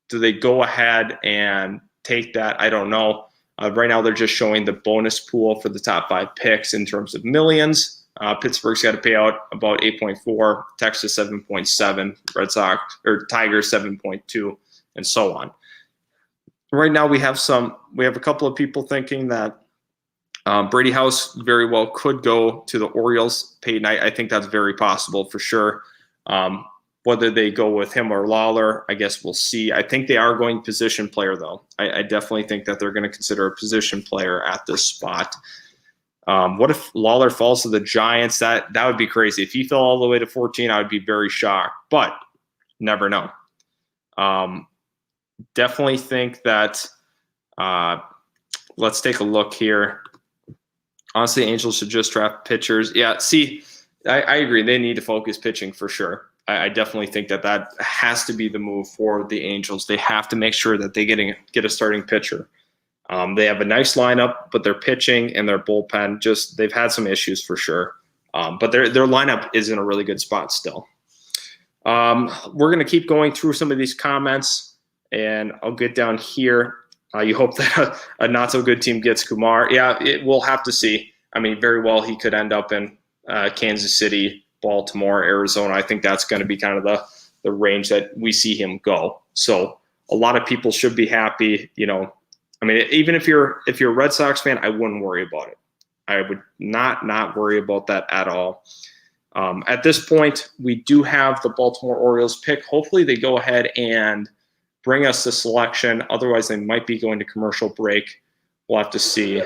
Do they go ahead and take that? I don't know. Right now, they're just showing the bonus pool for the top 5 picks in terms of millions. Pittsburgh's got to pay out about 8.4, Texas 7.7, Red Sox or Tigers 7.2, and so on. Right now, we have a couple of people thinking that Brady House very well could go to the Orioles. Peyton, I think that's very possible for sure. Whether they go with him or Lawler, I guess we'll see. I think they are going position player, though. I definitely think that they're going to consider a position player at this spot. What if Lawler falls to the Giants? That would be crazy. If he fell all the way to 14, I would be very shocked, but never know. Definitely think that let's take a look here. Honestly, Angels should just draft pitchers. Yeah, see, I agree. They need to focus pitching for sure. I definitely think that has to be the move for the Angels. They have to make sure that they get a starting pitcher. They have a nice lineup, but their pitching and their bullpen they've had some issues for sure. But their lineup is in a really good spot still. We're going to keep going through some of these comments, and I'll get down here. You hope that a not so good team gets Kumar. Yeah, we'll have to see. I mean, very well he could end up in Kansas City, Baltimore, Arizona. I think that's going to be kind of the range that we see him go. So a lot of people should be happy. I mean, even if you're a Red Sox fan, I wouldn't worry about it. I would not worry about that at all. At this point, we do have the Baltimore Orioles pick. Hopefully they go ahead and bring us the selection. Otherwise, they might be going to commercial break. We'll have to see.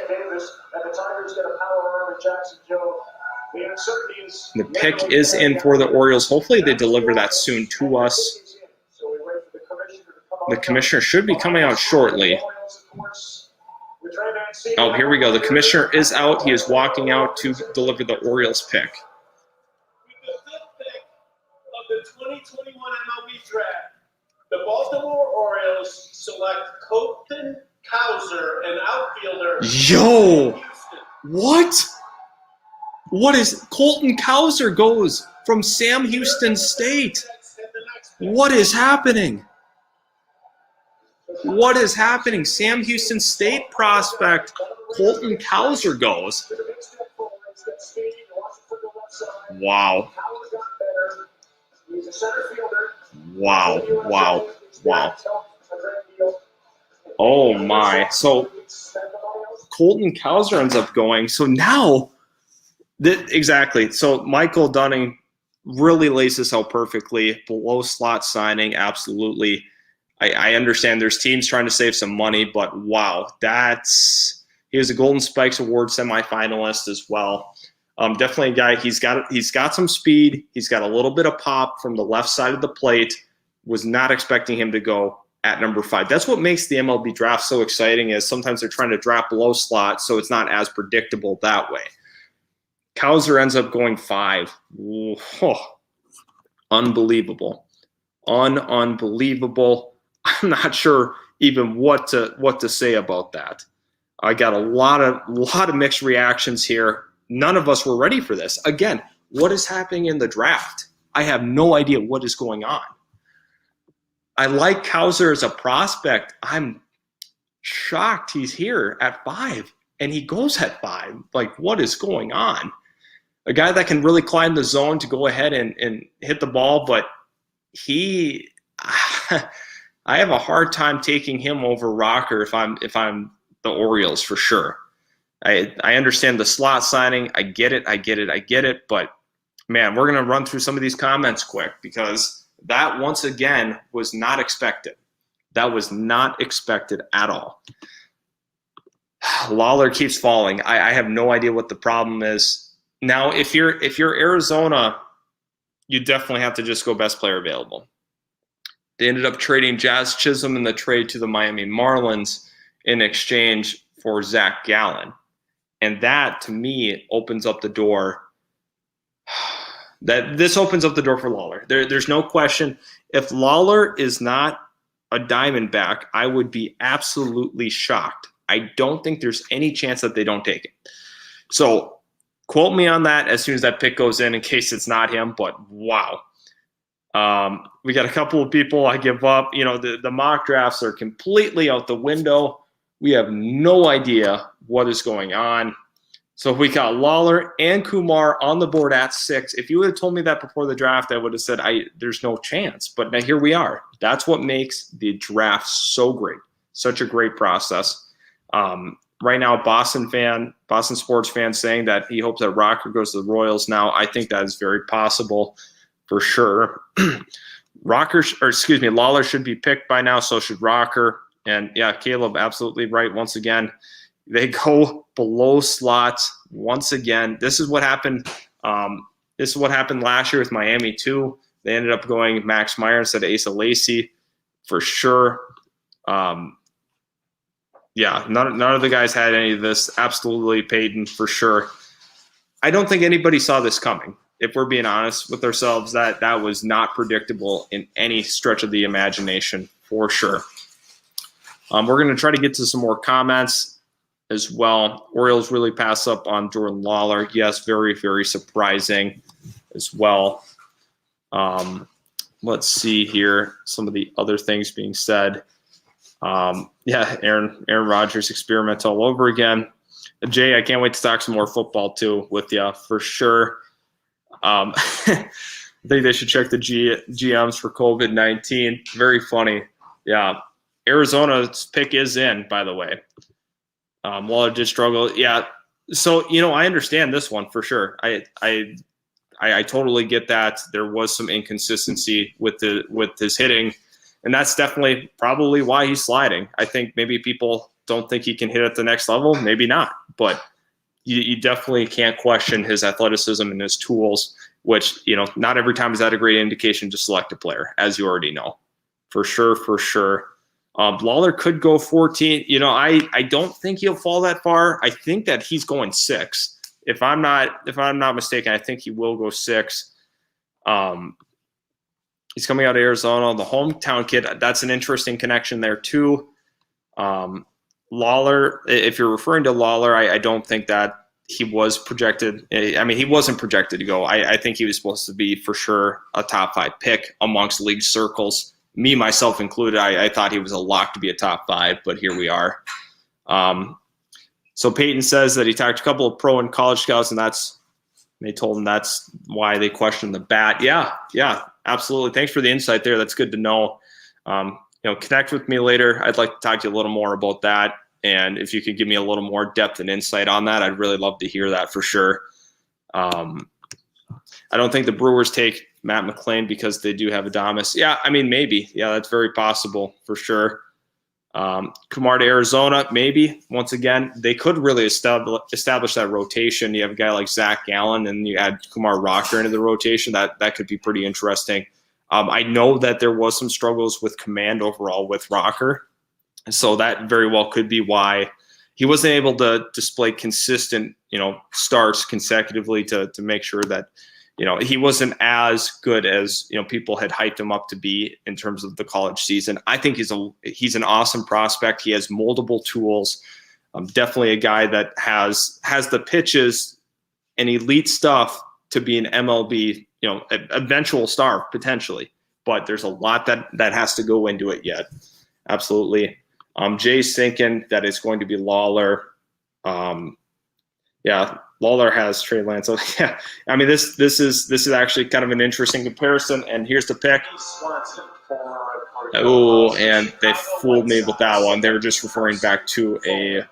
The pick is in for the Orioles. Hopefully they deliver that soon to us. The commissioner should be coming out shortly. Oh, here we go. The commissioner is out. He is walking out to deliver the Orioles pick. With the 5th pick of the 2021 MLB Draft, the Baltimore Orioles select Colton Cowser, an outfielder. Yo! What? What is Colton Cowser goes from Sam Houston State? What is happening? What is happening? Sam Houston State prospect Colton Cowser goes. Wow. Wow. Oh my. So Colton Cowser ends up going. So now exactly. So Michael Dunning really lays this out perfectly. Below slot signing, absolutely. I understand there's teams trying to save some money, but wow, he was a Golden Spikes Award semifinalist as well. Definitely a guy. He's got some speed. He's got a little bit of pop from the left side of the plate. Was not expecting him to go at number 5. That's what makes the MLB draft so exciting. Is sometimes they're trying to draft below slot, so it's not as predictable that way. Cowser ends up going 5. Oh, unbelievable. Unbelievable. I'm not sure even what to say about that. I got a lot of mixed reactions here. None of us were ready for this. Again, what is happening in the draft? I have no idea what is going on. I like Cowser as a prospect. I'm shocked he's here at 5 and he goes at 5. Like, what is going on? A guy that can really climb the zone to go ahead and hit the ball, but I have a hard time taking him over Rocker if I'm the Orioles for sure. I understand the slot signing. I get it. But man, we're gonna run through some of these comments quick because that once again was not expected. That was not expected at all. Lawler keeps falling. I have no idea what the problem is. Now, if you're Arizona, you definitely have to just go best player available. They ended up trading Jazz Chisholm in the trade to the Miami Marlins in exchange for Zach Gallen. And that, to me, opens up the door. This opens up the door for Lawler. There's no question. If Lawler is not a Diamondback, I would be absolutely shocked. I don't think there's any chance that they don't take it. So quote me on that as soon as that pick goes in case it's not him. But wow. We got a couple of people I give up. You know, the mock drafts are completely out the window. We have no idea what is going on. So we got Lawler and Kumar on the board at 6. If you would have told me that before the draft, I would have said there's no chance. But now here we are. That's what makes the draft so great. Such a great process. Right now, Boston sports fan saying that he hopes that Rocker goes to the Royals now. I think that is very possible for sure. Lawler should be picked by now, so should Rocker. And yeah, Caleb, absolutely right. Once again, they go below slots once again. This is what happened. This is what happened last year with Miami too. They ended up going Max Meyer instead of Asa Lacy for sure. Yeah, none of the guys had any of this. Absolutely Peyton for sure. I don't think anybody saw this coming. If we're being honest with ourselves, that was not predictable in any stretch of the imagination for sure. We're going to try to get to some more comments as well. Orioles really pass up on Jordan Lawler. Yes, very, very surprising as well. Let's see here. Some of the other things being said. Yeah, Aaron Rodgers experiment all over again. Jay, I can't wait to talk some more football too with you for sure. I think they should check the GMs for COVID-19. Very funny. Yeah. Arizona's pick is in, by the way. Waller did struggle. Yeah. So, I understand this one for sure. I totally get that. There was some inconsistency with his hitting, and that's definitely probably why he's sliding. I think maybe people don't think he can hit at the next level. Maybe not, but you definitely can't question his athleticism and his tools, which, not every time is that a great indication to select a player, as you already know. For sure. Lawler could go 14. I don't think he'll fall that far. I think that he's going 6. If I'm not mistaken, I think he will go 6. He's coming out of Arizona, the hometown kid. That's an interesting connection there too. Lawler, if you're referring to Lawler, I don't think that he was projected. I mean, he wasn't projected to go. I think he was supposed to be for sure a top 5 pick amongst league circles. Me, myself included, I thought he was a lock to be a top 5, but here we are. So Peyton says that he talked to a couple of pro and college scouts, and they told him that's why they questioned the bat. Yeah, absolutely. Thanks for the insight there. That's good to know. Connect with me later. I'd like to talk to you a little more about that. And if you could give me a little more depth and insight on that, I'd really love to hear that for sure. I don't think the Brewers take Matt McClain because they do have Adames. Yeah, I mean, maybe. Yeah, that's very possible for sure. Kumar to Arizona, maybe. Once again, they could really establish that rotation. You have a guy like Zach Gallen, and you add Kumar Rocker into the rotation. That could be pretty interesting. I know that there was some struggles with command overall with Rocker, so that very well could be why he wasn't able to display consistent, starts consecutively to make sure that, he wasn't as good as, people had hyped him up to be in terms of the college season. I think he's an awesome prospect. He has multiple tools. Definitely a guy that has the pitches and elite stuff to be an MLB, eventual star potentially. But there's a lot that has to go into it yet. Absolutely. Jay's thinking that it's going to be Lawler. Yeah, Lawler has Trey Lance. So yeah, I mean this is actually kind of an interesting comparison. And here's the pick. Oh, and they fooled me with that one. They were just referring back to a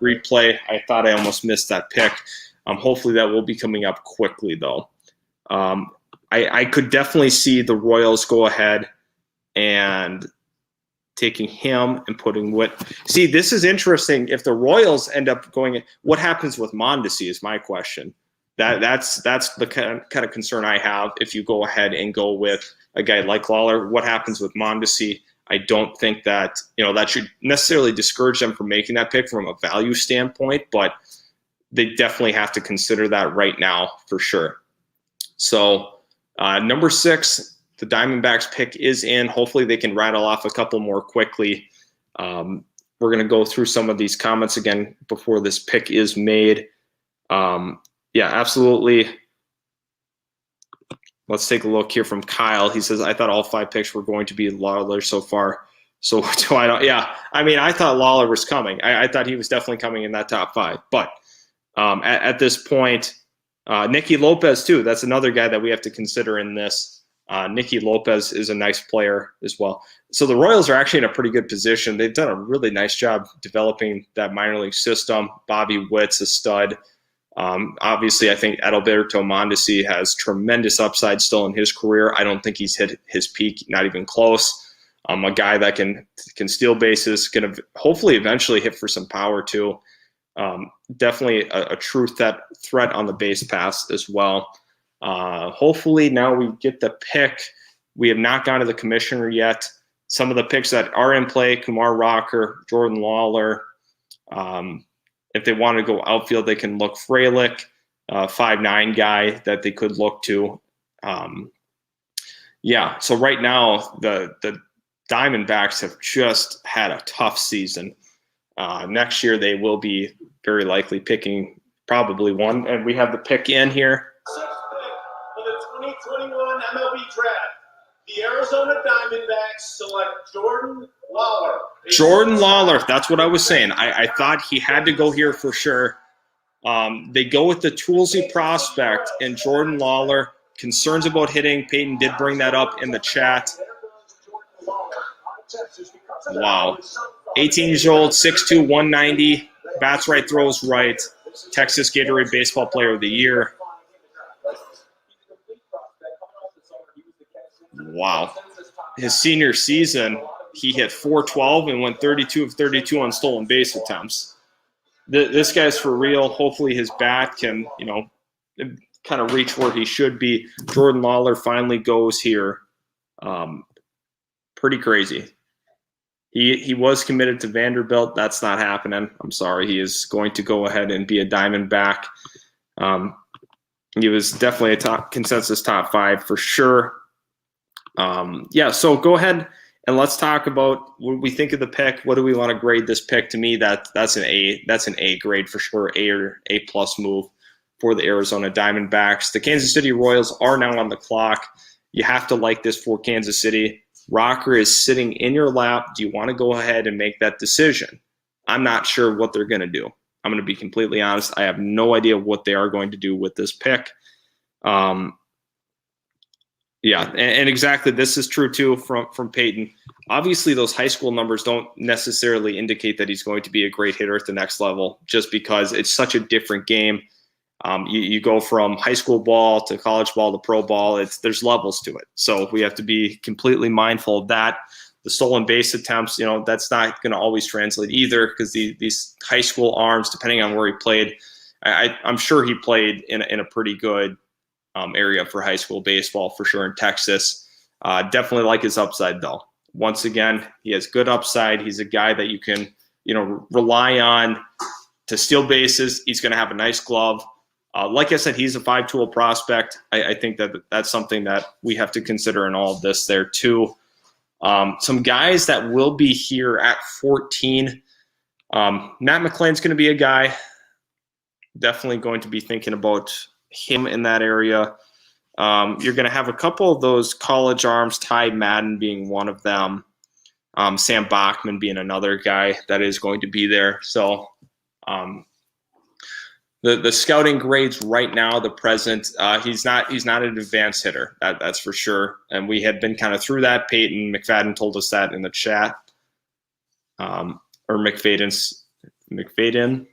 replay. I thought I almost missed that pick. Hopefully that will be coming up quickly though. I could definitely see the Royals go ahead and taking him and putting see, this is interesting. If the Royals end up going, what happens with Mondesi is my question. That's the kind of concern I have. If you go ahead and go with a guy like Lawler, what happens with Mondesi? I don't think that, that should necessarily discourage them from making that pick from a value standpoint, but they definitely have to consider that right now for sure. So number 6, the Diamondbacks pick is in. Hopefully they can rattle off a couple more quickly. We're going to go through some of these comments again before this pick is made. Yeah, absolutely. let's take a look here from Kyle. He says, I thought all 5 picks were going to be Lawler so far. So do I not? Yeah, I mean, I thought Lawler was coming. I thought he was definitely coming in that top 5. But at this point, Nicky Lopez too. That's another guy that we have to consider in this. Nicky Lopez is a nice player as well. So the Royals are actually in a pretty good position. They've done a really nice job developing that minor league system. Bobby Witt's a stud. Obviously, I think Adalberto Mondesi has tremendous upside still in his career. I don't think he's hit his peak, not even close. A guy that can steal bases, going to hopefully eventually hit for some power too. Definitely a true threat on the base pass as well. Hopefully now we get the pick. We have not gone to the commissioner yet. Some of the picks that are in play, Kumar Rocker, Jordan Lawler. If they want to go outfield, they can look Frelick, 5'9" guy that they could look to. So right now the Diamondbacks have just had a tough season. Next year they will be very likely picking probably one, and we have the pick in here. 6th pick of the 2021 MLB Draft. The Arizona Diamondbacks select Jordan Lawler. Jordan Lawler, that's what I was saying. I thought he had to go here for sure. They go with the toolsy prospect and Jordan Lawler. Concerns about hitting. Peyton did bring that up in the chat. Wow. 18 years old, 6'2", 190. Bats right, throws right. Texas Gatorade Baseball Player of the Year. Wow. His senior season, he hit .412 and went 32 of 32 on stolen base attempts. This guy's for real. Hopefully his bat can, kind of reach where he should be. Jordan Lawler finally goes here. Pretty crazy. He was committed to Vanderbilt. That's not happening. I'm sorry. He is going to go ahead and be a Diamondback. He was definitely a consensus top 5 for sure. So go ahead and let's talk about what we think of the pick. What do we want to grade this pick? To me, that's an A. That's an A grade for sure. A or A+ move for the Arizona Diamondbacks. The Kansas City Royals are now on the clock. You have to like this for Kansas City. Rocker is sitting in your lap. Do you want to go ahead and make that decision? I'm not sure what they're going to do. I'm going to be completely honest. I have no idea what they are going to do with this pick. And exactly, this is true too from Peyton. Obviously, those high school numbers don't necessarily indicate that he's going to be a great hitter at the next level, just because it's such a different game. You go from high school ball to college ball to pro ball. There's levels to it, so we have to be completely mindful of that. The stolen base attempts, that's not going to always translate either, because these high school arms, depending on where he played, I'm sure he played in a pretty good area for high school baseball for sure in Texas. Definitely like his upside though. Once again, he has good upside. He's a guy that you can, rely on to steal bases. He's going to have a nice glove. Like I said, he's a 5-tool prospect. I think that's something that we have to consider in all of this there too. Some guys that will be here at 14. Matt McClain's going to be a guy. Definitely going to be thinking about him in that area. You're going to have a couple of those college arms, Ty Madden being one of them, Sam Bachman being another guy that is going to be there. So the scouting grades right now, the present, he's not an advanced hitter. That's for sure. And we had been kind of through that. Peyton McFadden told us that in the chat, or McFadden.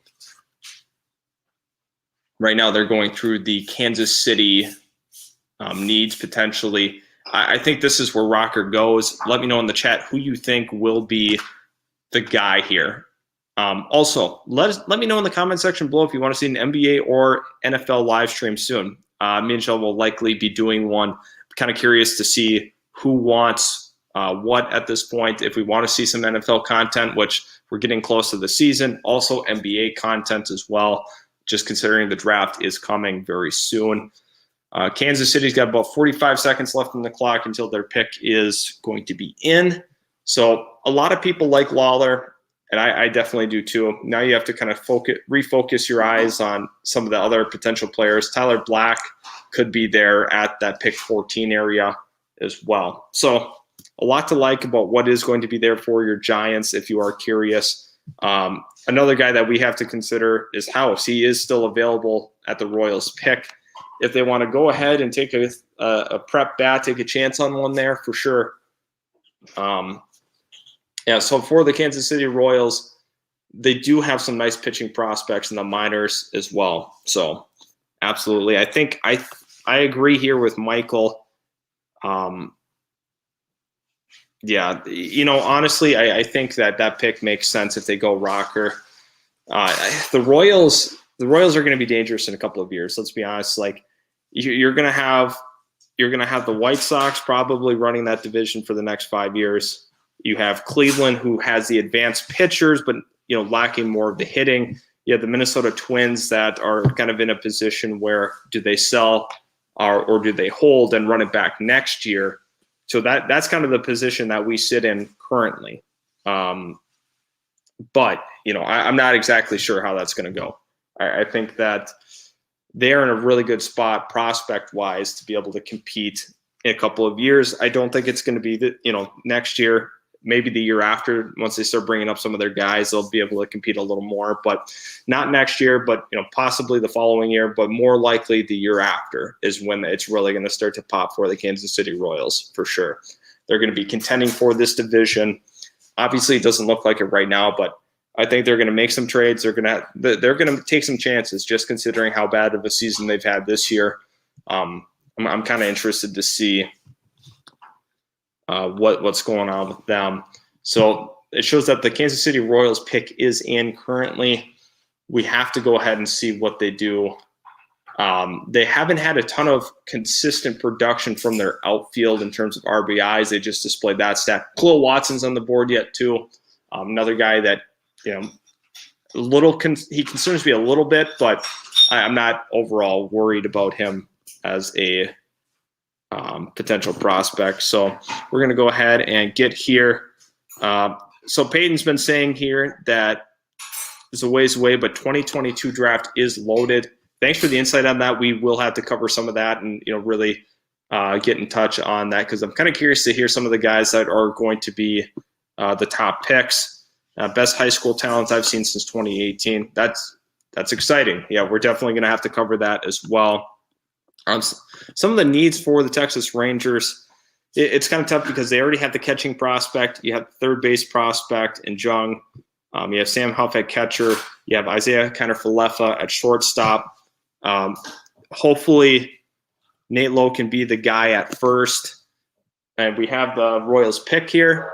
Right now, they're going through the Kansas City needs potentially. I think this is where Rocker goes. Let me know in the chat who you think will be the guy here. Also, let me know in the comment section below if you want to see an NBA or NFL live stream soon. Me and Joe will likely be doing one. I'm kind of curious to see who wants what at this point. If we want to see some NFL content, which we're getting close to the season, also NBA content as well, just considering the draft is coming very soon. Kansas City's got about 45 seconds left on the clock until their pick is going to be in. So a lot of people like Lawler. And I definitely do too. Now you have to kind of refocus your eyes on some of the other potential players. Tyler Black could be there at that pick 14 area as well. So a lot to like about what is going to be there for your Giants if you are curious. Another guy that we have to consider is House. He is still available at the Royals pick. If they want to go ahead and take a prep bat, take a chance on one there for sure. Yeah, so for the Kansas City Royals, they do have some nice pitching prospects in the minors as well. So absolutely. I think I agree here with Michael. Yeah, honestly, I think that pick makes sense if they go Rocker. The Royals are going to be dangerous in a couple of years. Let's be honest. Like you're going to have the White Sox probably running that division for the next 5 years. You have Cleveland, who has the advanced pitchers, but lacking more of the hitting. You have the Minnesota Twins that are kind of in a position where do they sell or do they hold and run it back next year? So that's kind of the position that we sit in currently. But I'm not exactly sure how that's going to go. I think that they're in a really good spot prospect-wise to be able to compete in a couple of years. I don't think it's going to be next year. Maybe the year after, once they start bringing up some of their guys, they'll be able to compete a little more, but not next year, but possibly the following year, but more likely the year after is when it's really going to start to pop for the Kansas City Royals for sure. They're going to be contending for this division. Obviously, it doesn't look like it right now, but I think they're going to make some trades. They're going to take some chances, just considering how bad of a season they've had this year. I'm kind of interested to see what's going on with them. So it shows that the Kansas City Royals pick is in currently. We have to go ahead and see what they do. They haven't had a ton of consistent production from their outfield in terms of RBIs. They just displayed that stat. Chloe Watson's on the board yet too. Another guy that he concerns me a little bit, but I'm not overall worried about him as a potential prospect. So we're going to go ahead and get here. So Peyton's been saying here that it's a ways away, but 2022 draft is loaded. Thanks for the insight on that. We will have to cover some of that and really get in touch on that, because I'm kind of curious to hear some of the guys that are going to be the top picks. Best high school talents I've seen since 2018. That's exciting. Yeah, we're definitely going to have to cover that as well. Some of the needs for the Texas Rangers, it's kind of tough because they already have the catching prospect. You have third base prospect in Jung. You have Sam Huff at catcher. You have Isaiah Kiner-Falefa at shortstop. Hopefully Nate Lowe can be the guy at first. And we have the Royals pick here.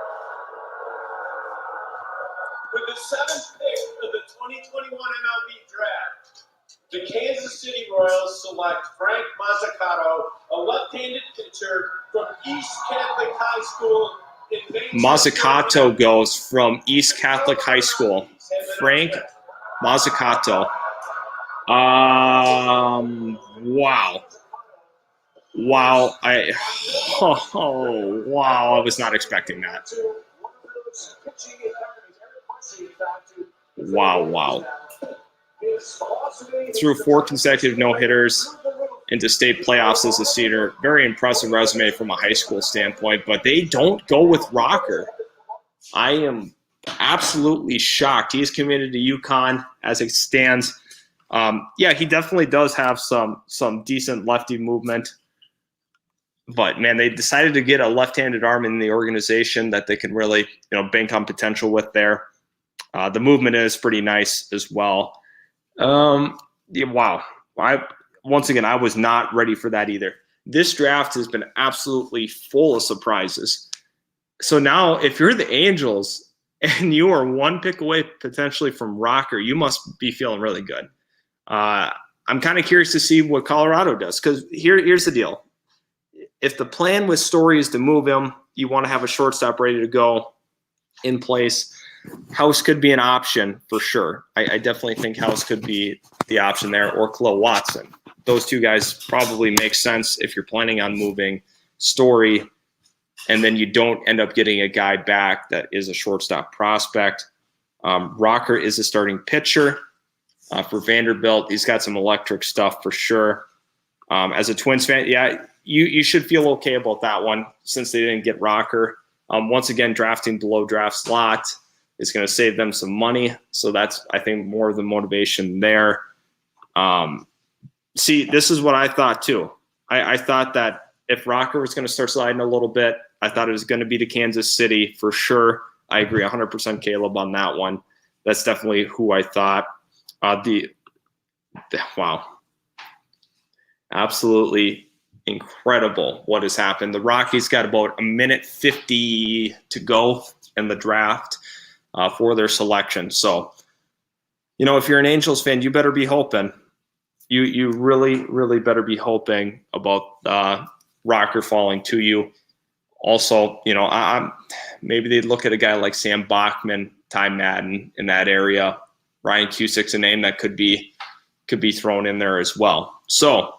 With the 7th pick of the 2021 MLB Draft, the Kansas City Royals select Frank Muzzucato, a left-handed pitcher from East Catholic High School in Manchester. Muzzucato goes from East Catholic High School. Frank Muzzucato. Wow. Wow. Wow. I was not expecting that. Wow. Threw 4 consecutive no-hitters into state playoffs as a senior. Very impressive resume from a high school standpoint, but they don't go with Rocker. I am absolutely shocked. He's committed to UConn as it stands. Yeah, he definitely does have some decent lefty movement. But, man, they decided to get a left-handed arm in the organization that they can really bank on potential with there. The movement is pretty nice as well. Yeah, wow. Once again, I was not ready for that either. This draft has been absolutely full of surprises. So now if you're the Angels and you are 1 pick away potentially from Rocker, you must be feeling really good. I'm kind of curious to see what Colorado does, because here's the deal. If the plan with Story is to move him, you want to have a shortstop ready to go in place. House could be an option for sure. I definitely think House could be the option there, or Chloe Watson. Those two guys probably make sense if you're planning on moving Story, and then you don't end up getting a guy back that is a shortstop prospect. Rocker is a starting pitcher for Vanderbilt. He's got some electric stuff for sure. As a Twins fan, yeah, you should feel okay about that one since they didn't get Rocker. Once again, drafting below draft slot is going to save them some money. So that's, I think, more of the motivation there. See, this is what I thought too. I thought that if Rocker was going to start sliding a little bit, I thought it was going to be to Kansas City for sure. I agree 100% Caleb on that one. That's definitely who I thought. Wow. Absolutely incredible what has happened. The Rockies got about a minute 50 to go in the draft for their selection. So, if you're an Angels fan, you better be hoping. You really, really better be hoping about Rocker falling to you. Also, maybe they'd look at a guy like Sam Bachman, Ty Madden in that area. Ryan Cusick's a name that could be thrown in there as well. So,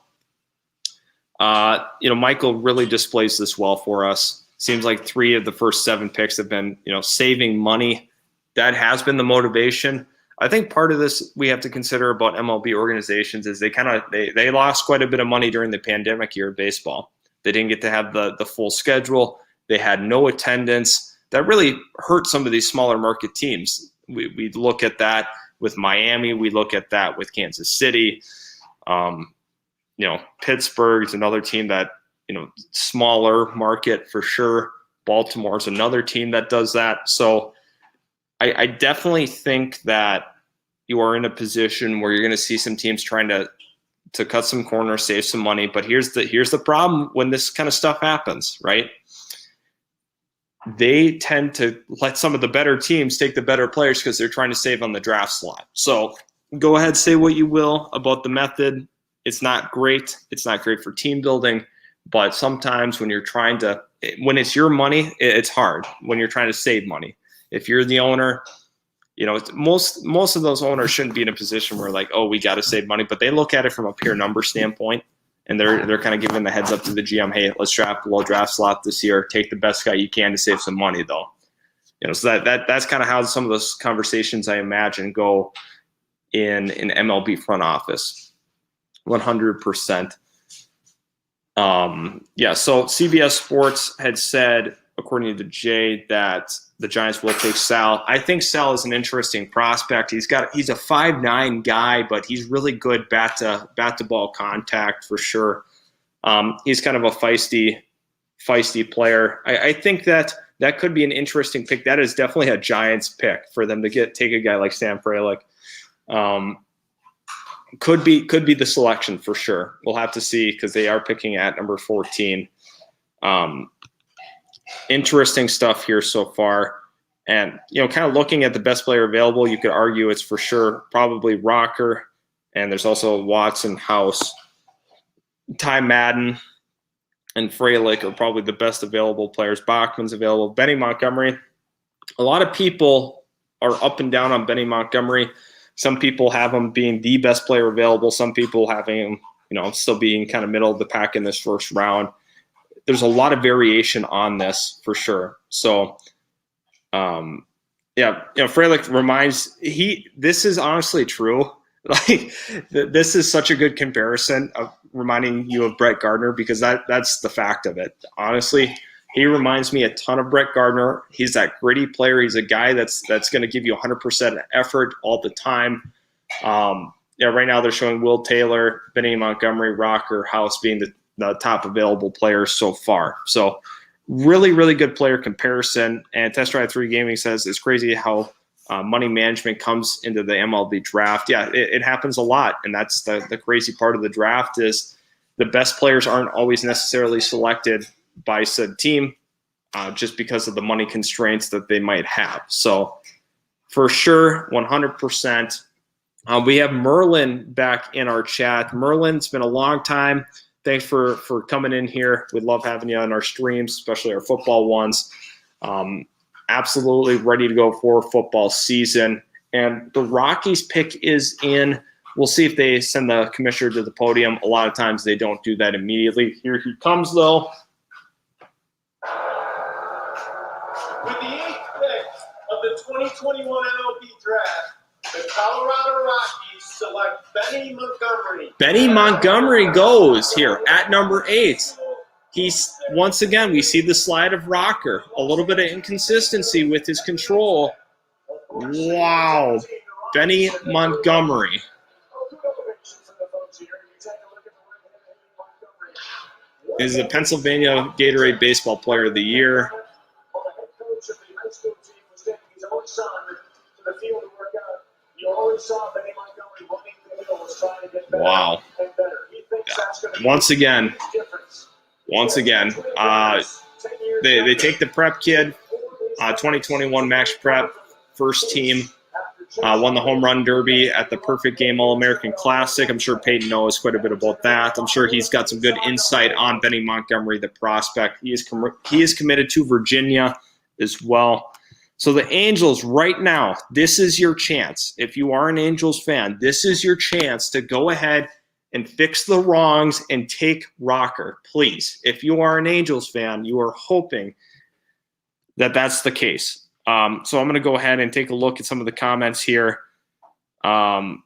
Michael really displays this well for us. Seems like 3 of the first 7 picks have been, saving money. That has been the motivation. I think part of this we have to consider about MLB organizations is they lost quite a bit of money during the pandemic year of baseball. They didn't get to have the full schedule. They had no attendance. That really hurt some of these smaller market teams. We look at that with Miami. We look at that with Kansas City. Pittsburgh's another team that, smaller market for sure. Baltimore's another team that does that. So I definitely think that you are in a position where you're going to see some teams trying to cut some corners, save some money. But here's the problem when this kind of stuff happens, right? They tend to let some of the better teams take the better players because they're trying to save on the draft slot. So go ahead, say what you will about the method. It's not great. It's not great for team building. But sometimes when when it's your money, it's hard when you're trying to save money. If you're the owner, most of those owners shouldn't be in a position where like, oh, we got to save money, but they look at it from a pure number standpoint, and they're kind of giving the heads up to the GM, hey, let's draft below draft slot this year. Take the best guy you can to save some money, though. So that's kind of how some of those conversations I imagine go in an MLB front office. 100%. So CBS Sports had said, according to Jay, that the Giants will take Sal. I think Sal is an interesting prospect. He's a 5'9" guy, but he's really good bat to ball contact for sure. He's kind of a feisty player. I think that could be an interesting pick. That is definitely a Giants pick for them to take a guy like Sam Frelick. Could be the selection for sure. We'll have to see because they are picking at number 14. Interesting stuff here so far. And, kind of looking at the best player available, you could argue it's for sure probably Rocker. And there's also Watson, House, Ty Madden, and Frelick are probably the best available players. Bachman's available. Benny Montgomery. A lot of people are up and down on Benny Montgomery. Some people have him being the best player available. Some people having him, still being kind of middle of the pack in this first round. There's a lot of variation on this for sure. So, Frelick reminds this is honestly true. Like this is such a good comparison of reminding you of Brett Gardner because that's the fact of it. Honestly, he reminds me a ton of Brett Gardner. He's that gritty player. He's a guy that's going to give you 100% effort all the time. Right now they're showing Will Taylor, Benny Montgomery, Rocker, House being the top available players so far. So really, really good player comparison. And Test Drive 3 Gaming says it's crazy how money management comes into the MLB draft. Yeah, it happens a lot. And that's the crazy part of the draft is the best players aren't always necessarily selected by said team just because of the money constraints that they might have. So for sure, 100%. We have Merlin back in our chat. Merlin, it's been a long time. Thanks for coming in here. We love having you on our streams, especially our football ones. Absolutely ready to go for football season. And the Rockies pick is in. We'll see if they send the commissioner to the podium. A lot of times they don't do that immediately. Here he comes, though. With the 8th pick of the 2021 MLB Draft, the Colorado Rockies select Benny Montgomery. Benny Montgomery goes here at number 8. He's, once again, we see the slide of Rocker. A little bit of inconsistency with his control. Wow. Benny Montgomery. Is the Pennsylvania Gatorade Baseball Player of the Year. Wow. Once again, they take the prep kid, 2021 Max Prep, first team, won the home run derby at the Perfect Game All-American Classic. I'm sure Peyton knows quite a bit about that. I'm sure he's got some good insight on Benny Montgomery, the prospect. He is committed to Virginia as well. So the Angels right now, this is your chance. If you are an Angels fan, this is your chance to go ahead and fix the wrongs and take Rocker, please. If you are an Angels fan, you are hoping that that's the case. So I'm going to go ahead and take a look at some of the comments here. And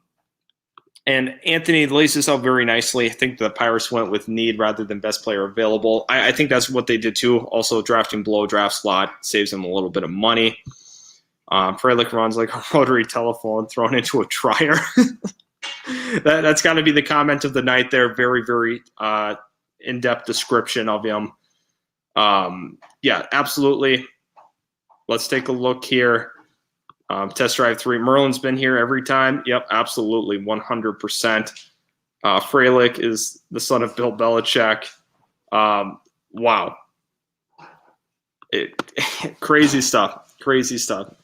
Anthony lays this out very nicely. I think the Pirates went with need rather than best player available. I think that's what they did too. Also, drafting below draft slot saves them a little bit of money. Frelick runs like a rotary telephone thrown into a dryer. That's got to be the comment of the night there. Very, very in-depth description of him. Yeah, absolutely. Let's take a look here. Test drive 3. Merlin's been here every time. Yep, absolutely, 100%. Frelick is the son of Bill Belichick. Wow. Crazy stuff. Crazy stuff.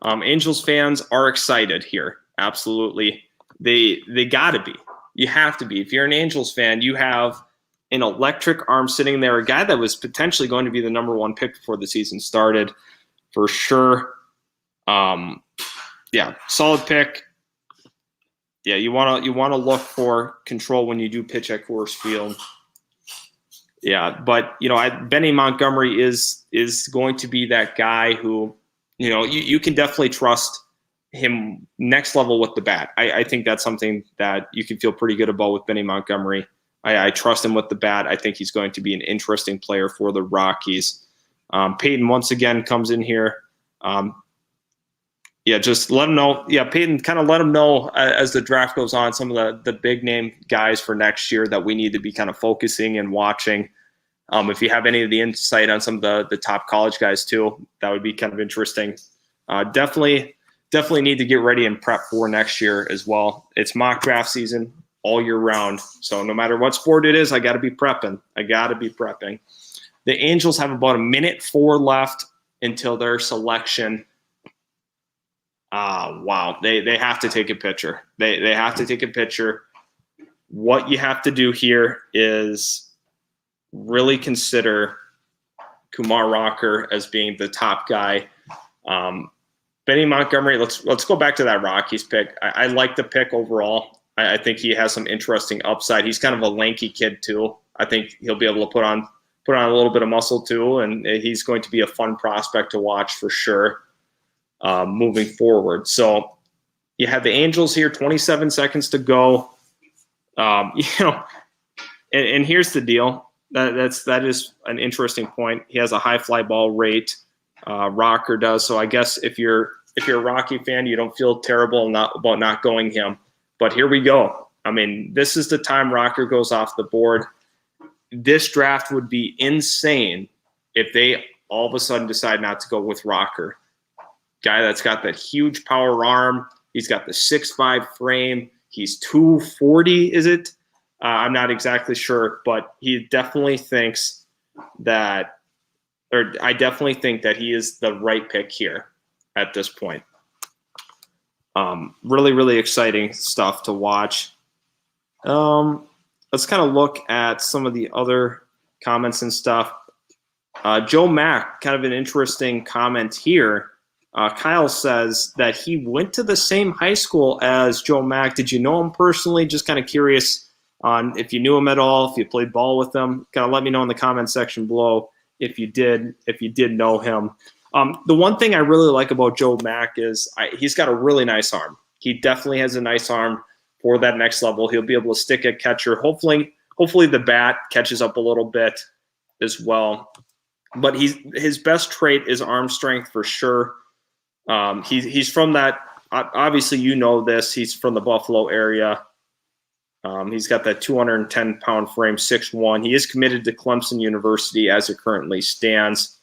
Angels fans are excited here. Absolutely. They got to be. You have to be. If you're an Angels fan, you have an electric arm sitting there, a guy that was potentially going to be the number 1 pick before the season started, for sure. Yeah, solid pick. Yeah, you want to look for control when you do pitch at Coors Field. Yeah, but Benny Montgomery is going to be that guy who, you can definitely trust him next level with the bat. I think that's something that you can feel pretty good about with Benny Montgomery. I trust him with the bat. I think he's going to be an interesting player for the Rockies. Peyton once again comes in here. Just let him know. Yeah, Peyton, kind of let him know as the draft goes on, some of the big name guys for next year that we need to be kind of focusing and watching. If you have any of the insight on some of the top college guys too, that would be kind of interesting. Definitely need to get ready and prep for next year as well. It's mock draft season all year round. So no matter what sport it is, I got to be prepping. The Angels have about 1:04 left until their selection. Wow. They have to take a pitcher. They have to take a pitcher. What you have to do here is really consider Kumar Rocker as being the top guy. Benny Montgomery, let's go back to that Rockies pick. I like the pick overall. I think he has some interesting upside. He's kind of a lanky kid too. I think he'll be able to put on a little bit of muscle too, and he's going to be a fun prospect to watch for sure moving forward. So you have the Angels here, 27 seconds to go. And here's the deal. That is an interesting point. He has a high fly ball rate. Rocker does. So I guess if you're a Rocky fan, you don't feel terrible about not going him. But here we go. I mean, this is the time Rocker goes off the board. This draft would be insane if they all of a sudden decide not to go with Rocker. Guy that's got that huge power arm. He's got the 6'5" frame. He's 240, is it? I'm not exactly sure, but he definitely thinks that, or I definitely think that he is the right pick here at this point. Really, really exciting stuff to watch. Let's kind of look at some of the other comments and stuff. Joe Mack, kind of an interesting comment here. Kyle says that he went to the same high school as Joe Mack. Did you know him personally? Just kind of curious on if you knew him at all, if you played ball with him. Kind of let me know in the comment section below if you did know him. The one thing I really like about Joe Mack is he's got a really nice arm. He definitely has a nice arm for that next level. He'll be able to stick at catcher. Hopefully the bat catches up a little bit as well. But his best trait is arm strength for sure. He's from that. Obviously, you know this. He's from the Buffalo area. He's got that 210-pound frame, 6'1". He is committed to Clemson University as it currently stands.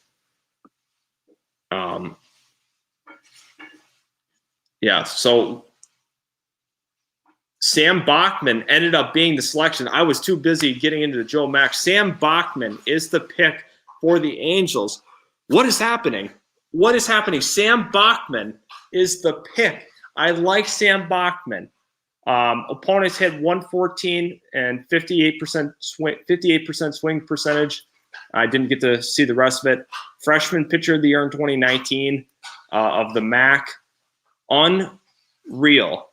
So Sam Bachman ended up being the selection. I was too busy getting into the Joe Mack. Sam Bachman is the pick for the Angels. What is happening? What is happening? Sam Bachman is the pick. I like Sam Bachman. Opponents hit 114 and 58% swing percentage. I didn't get to see the rest of it. Freshman pitcher of the year in 2019 of the MAC. Unreal.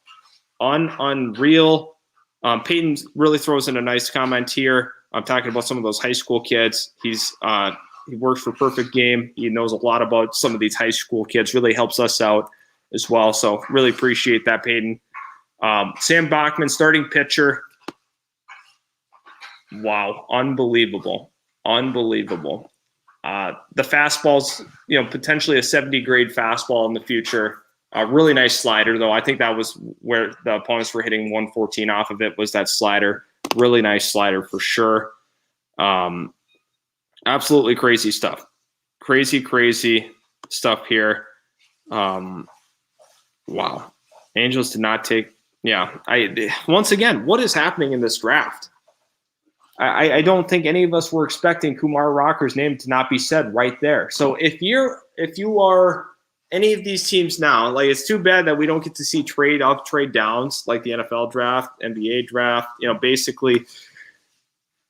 Unreal. Peyton really throws in a nice comment here. I'm talking about some of those high school kids. He works for Perfect Game. He knows a lot about some of these high school kids. Really helps us out as well. So really appreciate that, Peyton. Sam Bachman, starting pitcher. Wow, unbelievable. Unbelievable. The fastball's, potentially a 70 grade fastball in the future. A really nice slider, though. I think that was where the opponents were hitting 114 off of it, was that slider. Really nice slider for sure. Absolutely crazy stuff. Crazy stuff here. Wow. Angels did not take. Yeah. Once again, what is happening in this draft? I don't think any of us were expecting Kumar Rocker's name to not be said right there. So if you are any of these teams now, like, it's too bad that we don't get to see trade up, trade downs like the NFL draft, NBA draft. Basically,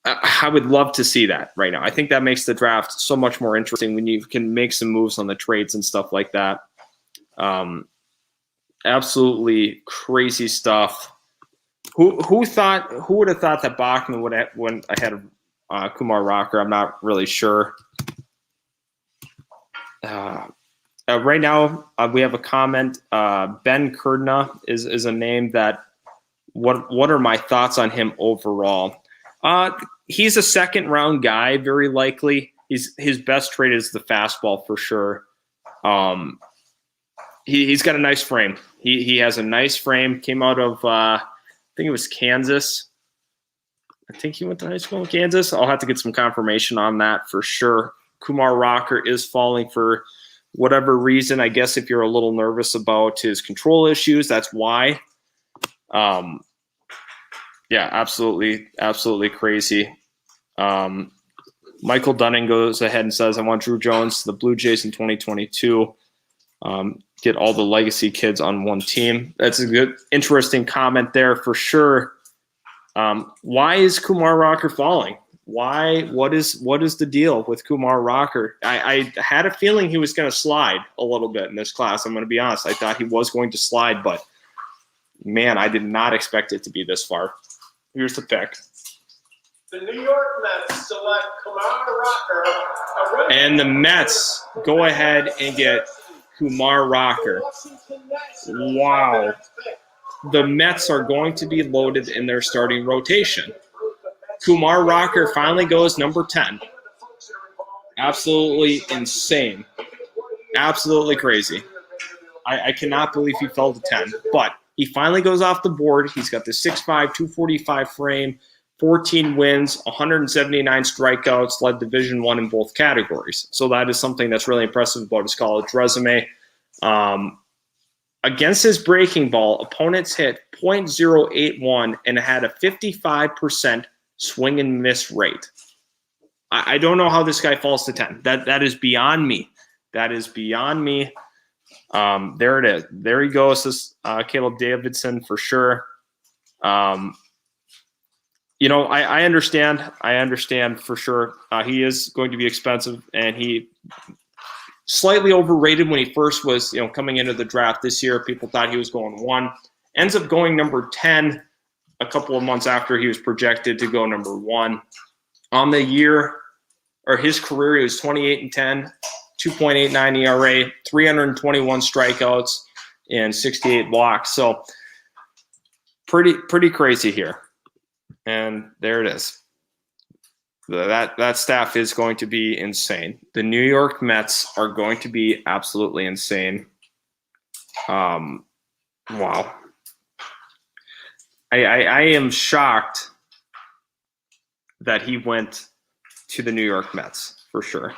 I would love to see that right now. I think that makes the draft so much more interesting when you can make some moves on the trades and stuff like that. Absolutely crazy stuff. Who would have thought that Bachman would have went ahead of Kumar Rocker? I'm not really sure. Right now, we have a comment. Ben Kurdna is a name that. What are my thoughts on him overall? He's a second round guy, very likely. His best trait is the fastball for sure. He's got a nice frame. He has a nice frame. Came out of I think it was Kansas. I think he went to high school in Kansas. I'll have to get some confirmation on that for sure. Kumar Rocker is falling for whatever reason. I guess if you're a little nervous about his control issues, that's why. Yeah, absolutely crazy. Michael Dunning goes ahead and says, I want Drew Jones to the Blue Jays in 2022. Get all the legacy kids on one team. That's a good, interesting comment there for sure. Why is Kumar Rocker falling? Why? What is the deal with Kumar Rocker? I had a feeling he was going to slide a little bit in this class. I'm going to be honest. I thought he was going to slide, but man, I did not expect it to be this far. Here's the pick. The New York Mets select Kumar Rocker. And the Mets go ahead and get Kumar Rocker. Wow. The Mets are going to be loaded in their starting rotation. Kumar Rocker finally goes number 10. Absolutely insane. Absolutely crazy. I cannot believe he fell to 10. But he finally goes off the board. He's got the 6'5", 245 frame, 14 wins, 179 strikeouts, led Division I in both categories. So that is something that's really impressive about his college resume. Against his breaking ball, opponents hit .081 and had a 55% swing and miss rate. I don't know how this guy falls to 10. That is beyond me. That is beyond me. There it is. There he goes. This Caleb Davidson for sure. I understand. I understand for sure. He is going to be expensive, and he slightly overrated when he first was, coming into the draft this year. People thought he was going 1. Ends up going number 10 a couple of months after he was projected to go number 1. On the year, or his career, he was 28-10, 2.89 ERA, 321 strikeouts, and 68 walks. So pretty crazy here. And there it is. That staff is going to be insane. The New York Mets are going to be absolutely insane. Wow. I am shocked that he went to the New York Mets for sure.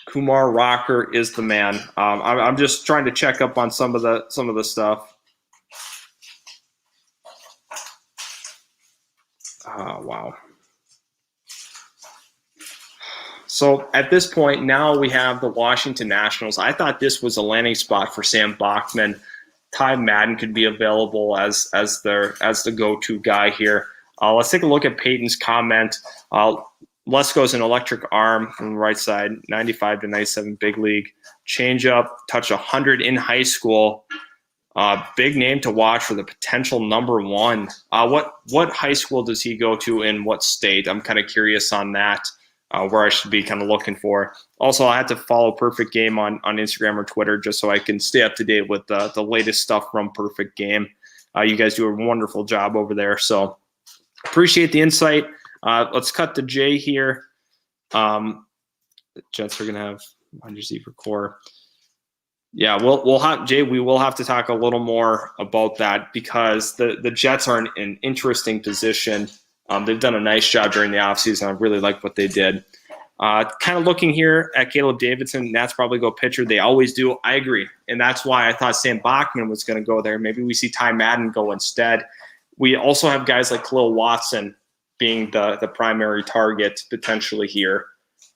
Kumar Rocker is the man. I'm just trying to check up on some of the stuff. Wow. So at this point, now we have the Washington Nationals. I thought this was a landing spot for Sam Bachman. Ty Madden could be available as the go-to guy here. Let's take a look at Peyton's comment. Lesko's an electric arm from the right side, 95 to 97 big league. Changeup, touch 100 in high school. Big name to watch for the potential number one. What high school does he go to in what state? I'm kind of curious on that, where I should be kind of looking for. Also, I had to follow Perfect Game on Instagram or Twitter just so I can stay up to date with the latest stuff from Perfect Game. You guys do a wonderful job over there. So appreciate the insight. Let's cut to Jay here. The Jets are going to have wide receiver core. Yeah, we'll have Jay. We will have to talk a little more about that because the Jets are in an interesting position. They've done a nice job during the offseason. I really like what they did. Kind of looking here at Caleb Davidson, Nats probably go pitcher. They always do. I agree, and that's why I thought Sam Bachman was going to go there. Maybe we see Ty Madden go instead. We also have guys like Khalil Watson being the primary target potentially here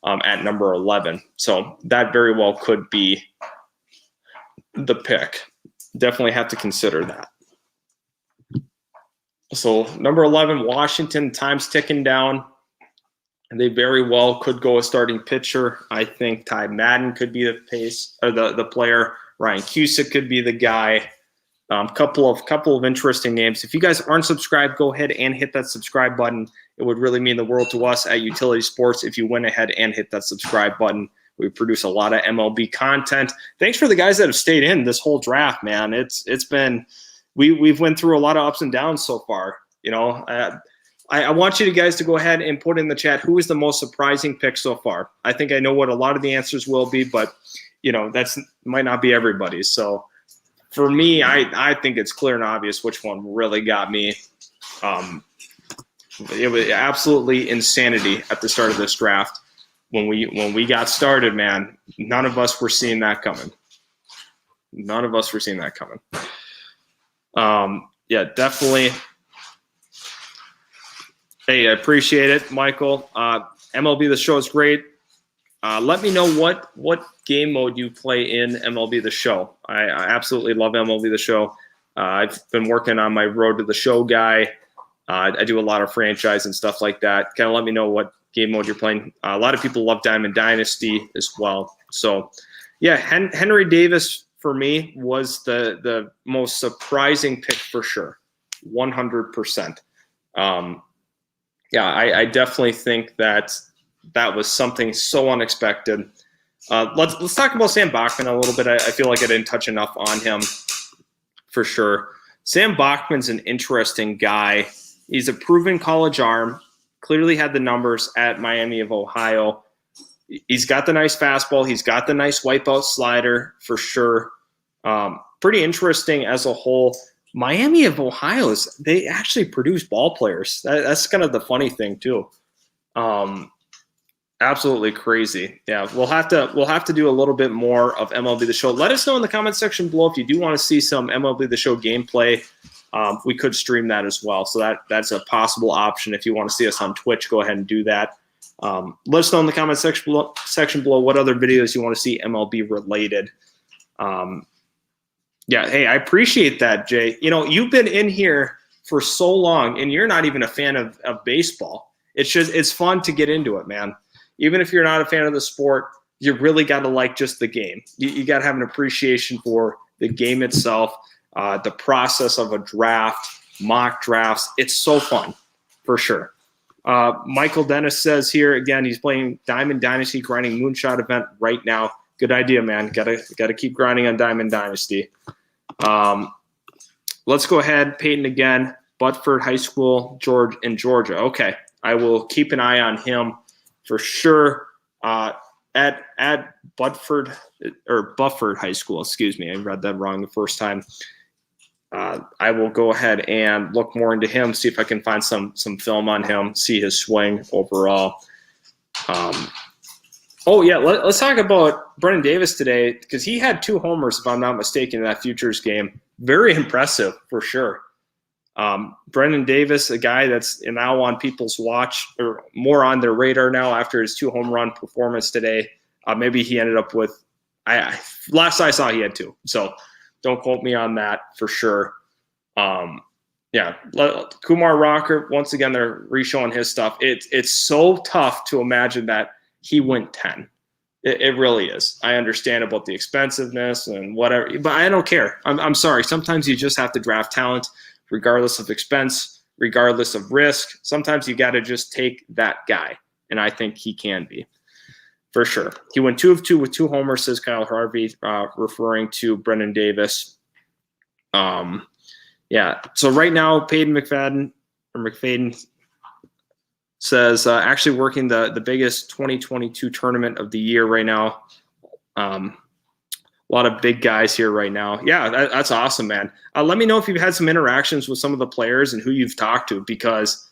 at number 11. So that very well could be the pick. Definitely have to consider that. So number 11, Washington, time's ticking down. And they very well could go a starting pitcher. I think Ty Madden could be the player. Ryan Cusick could be the guy. Couple of interesting names. If you guys aren't subscribed, go ahead and hit that subscribe button. It would really mean the world to us at Utility Sports if you went ahead and hit that subscribe button. We produce a lot of MLB content. Thanks for the guys that have stayed in this whole draft, man. It's been we've went through a lot of ups and downs so far. You know, I want you guys to go ahead and put in the chat who is the most surprising pick so far. I think I know what a lot of the answers will be, but you know might not be everybody's. So for me, I think it's clear and obvious which one really got me. It was absolutely insanity at the start of this draft. When we got started, man, none of us were seeing that coming. None of us were seeing that coming. Yeah, definitely. Hey, I appreciate it, Michael. MLB The Show is great. Let me know what game mode you play in MLB The Show. I absolutely love MLB The Show. I've been working on my Road to the Show guy. I do a lot of franchise and stuff like that. Kind of let me know what game mode you're playing. A lot of people love Diamond Dynasty as well. So, yeah, Henry Davis for me was the most surprising pick for sure, 100%. Yeah, I definitely think that was something so unexpected. Let's talk about Sam Bachman a little bit. I feel like I didn't touch enough on him for sure. Sam Bachman's an interesting guy. He's a proven college arm. Clearly had the numbers at Miami of Ohio. He's got the nice fastball. He's got the nice wipeout slider for sure. Pretty interesting as a whole. Miami of Ohio they actually produce ball players. That's kind of the funny thing too. Absolutely crazy. Yeah, we'll have to do a little bit more of MLB The Show. Let us know in the comment section below if you do want to see some MLB The Show gameplay. We could stream that as well. So that's a possible option. If you want to see us on Twitch, go ahead and do that. Let us know in the comment section below what other videos you want to see MLB related. Yeah, hey, I appreciate that, Jay. You know, you've been in here for so long, and you're not even a fan of baseball. It's fun to get into it, man. Even if you're not a fan of the sport, you really got to like just the game. You got to have an appreciation for the game itself, the process of a draft, mock drafts. It's so fun, for sure. Michael Dennis says here, again, he's playing Diamond Dynasty, grinding Moonshot event right now. Good idea, man. Gotta keep grinding on Diamond Dynasty. Let's go ahead. Peyton again. Butford High School, Georgia. Okay. I will keep an eye on him for sure. At Bufford High School, excuse me. I read that wrong the first time. I will go ahead and look more into him, see if I can find some film on him, see his swing overall. Let's talk about Brennan Davis today, because he had 2 homers, if I'm not mistaken, in that Futures game. Very impressive for sure. Brennan Davis, a guy that's now on people's watch, or more on their radar now after his 2 home run performance today. Maybe he ended up with, last I saw he had 2. So don't quote me on that for sure. Kumar Rocker, once again, they're re-showing his stuff. It's so tough to imagine that he went 10. It really is. I understand about the expensiveness and whatever, but I don't care. I'm sorry. Sometimes you just have to draft talent, regardless of expense, regardless of risk. Sometimes you got to just take that guy, and I think he can be, for sure. He went 2 of 2 with 2 homers, says Kyle Harvey, referring to Brennan Davis. So right now, Peyton McFadden says actually working the biggest 2022 tournament of the year right now. A lot of big guys here right now. Yeah, that's awesome, man. Let me know if you've had some interactions with some of the players and who you've talked to, because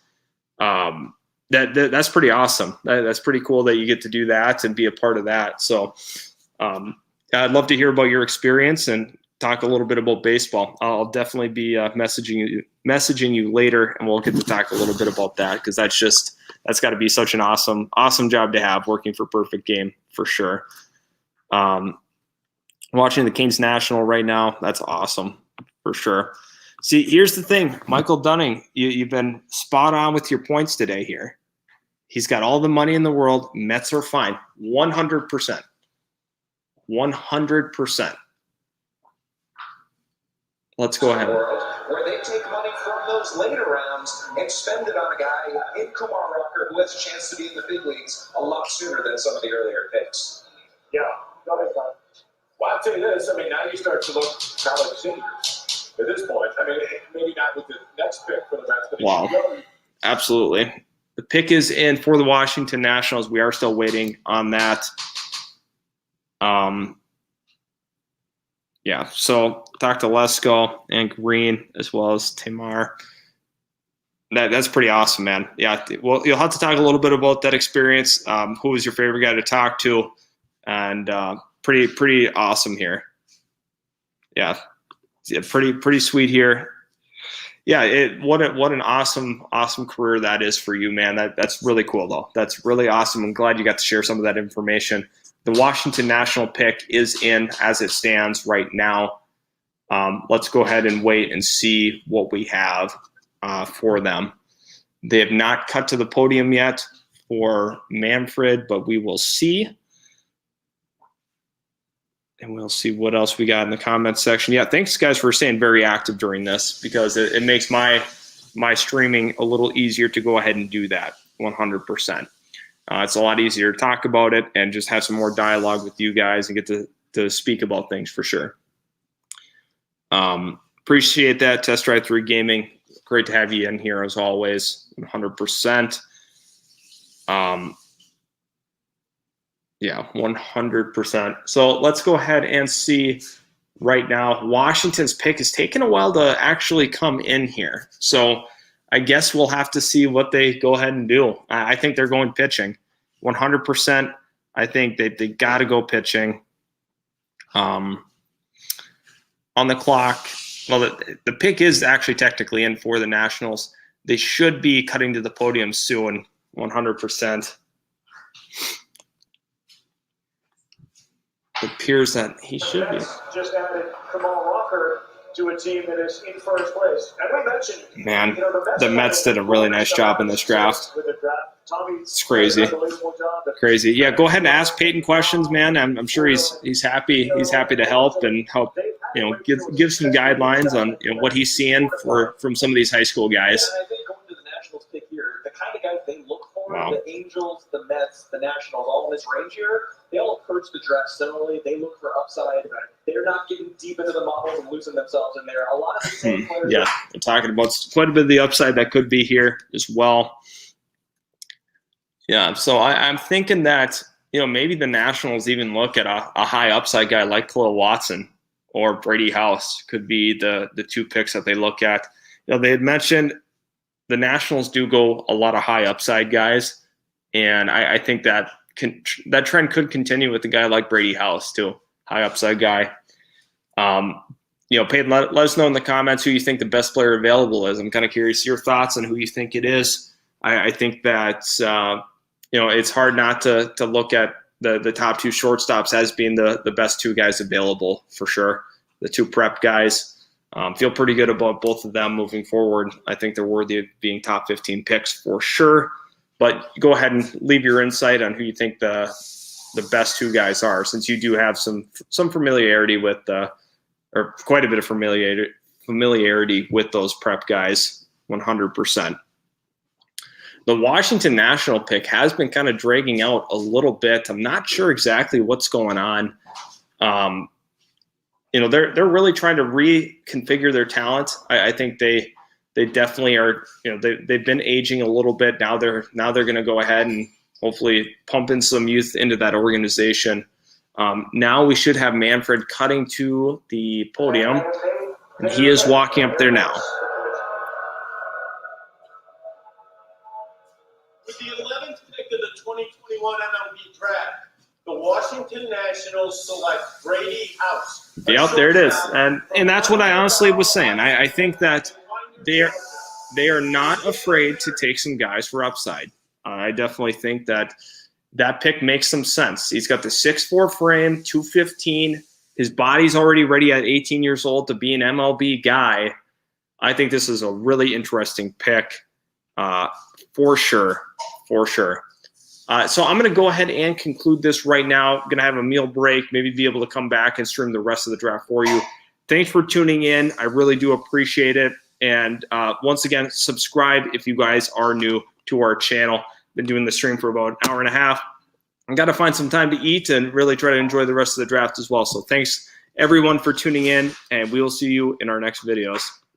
that's pretty awesome. That's pretty cool that you get to do that and be a part of that. So I'd love to hear about your experience and talk a little bit about baseball. I'll definitely be messaging you later, and we'll get to talk a little bit about that, because that's got to be such an awesome job to have, working for Perfect Game for sure. Watching the Kings National right now, that's awesome for sure. See, here's the thing, Michael Dunning, you've been spot on with your points today here. He's got all the money in the world. Mets are fine, 100%. 100%. Let's go ahead. Where they take money from those later rounds and spend it on a guy in Kumar Rocker who has a chance to be in the big leagues a lot sooner than some of the earlier picks. Yeah, go ahead, Tom. Well, I'll tell you this. I mean, now you start to look college seniors at this point. I mean, maybe not with the next pick for the Mets, but wow, absolutely. The pick is in for the Washington Nationals. We are still waiting on that. So talk to Lesko and Green as well as Tamar. That's pretty awesome, man. Yeah, well, you'll have to talk a little bit about that experience. Who was your favorite guy to talk to? And pretty awesome here. Yeah, pretty sweet here. Yeah, what an awesome career that is for you, man. That's really cool, though. That's really awesome. I'm glad you got to share some of that information. The Washington National pick is in as it stands right now. Let's go ahead and wait and see what we have for them. They have not cut to the podium yet for Manfred, but we will see. And we'll see what else we got in the comments section. Yeah, thanks, guys, for staying very active during this, because it makes my streaming a little easier to go ahead and do that 100%. It's a lot easier to talk about it and just have some more dialogue with you guys and get to speak about things for sure. Appreciate that, Test Drive 3 Gaming. Great to have you in here as always, 100%. Yeah, 100%. So let's go ahead and see right now. Washington's pick is taking a while to actually come in here. So I guess we'll have to see what they go ahead and do. I think they're going pitching. 100%. I think they got to go pitching. On the clock, well, the pick is actually technically in for the Nationals. They should be cutting to the podium soon, 100%. It appears that he should be. Just added Kumar Rocker to a team that is in first place. And we mentioned, man, the Mets did a really nice job in this draft. It's crazy. Crazy. Yeah, go ahead and ask Peyton questions, man. I'm sure he's happy. He's happy to help and help, give some guidelines on what he's seeing from some of these high school guys. And I think going to the Nationals pick here, the kind of guys they look The Angels, the Mets, the Nationals, all in this range here, they all approach the draft similarly. They look for upside. They're not getting deep into the models and losing themselves in there. A lot of the same players. Yeah, we're talking about quite a bit of the upside that could be here as well. Yeah, so I'm thinking that, maybe the Nationals even look at a high upside guy like Khalil Watson or Brady House could be the two picks that they look at. They had mentioned the Nationals do go a lot of high upside guys, and I think that that trend could continue with a guy like Brady House too, high upside guy. Peyton, let us know in the comments who you think the best player available is. I'm kind of curious your thoughts on who you think it is. I think that it's hard not to look at the top two shortstops as being the best two guys available for sure. The two prep guys. Feel pretty good about both of them moving forward. I think they're worthy of being top 15 picks for sure. But go ahead and leave your insight on who you think the best two guys are, since you do have some familiarity with or quite a bit of familiarity with those prep guys, 100%. The Washington National pick has been kind of dragging out a little bit. I'm not sure exactly what's going on. They're really trying to reconfigure their talent. I think they definitely are. They've been aging a little bit. Now they're going to go ahead and hopefully pump in some youth into that organization. Now we should have Manfred cutting to the podium, and he is walking up there now. With the 11th pick of the 2021 MLB Draft, the Washington Nationals select Brady House. Yeah, there it is. And that's what I honestly was saying. I think that they are not afraid to take some guys for upside. I definitely think that pick makes some sense. He's got the 6'4" frame, 215. His body's already ready at 18 years old to be an MLB guy. I think this is a really interesting pick for sure. So I'm going to go ahead and conclude this right now. I'm going to have a meal break, maybe be able to come back and stream the rest of the draft for you. Thanks for tuning in. I really do appreciate it. And once again, subscribe if you guys are new to our channel. Been doing the stream for about an hour and a half. I got to find some time to eat and really try to enjoy the rest of the draft as well. So thanks everyone for tuning in, and we will see you in our next videos.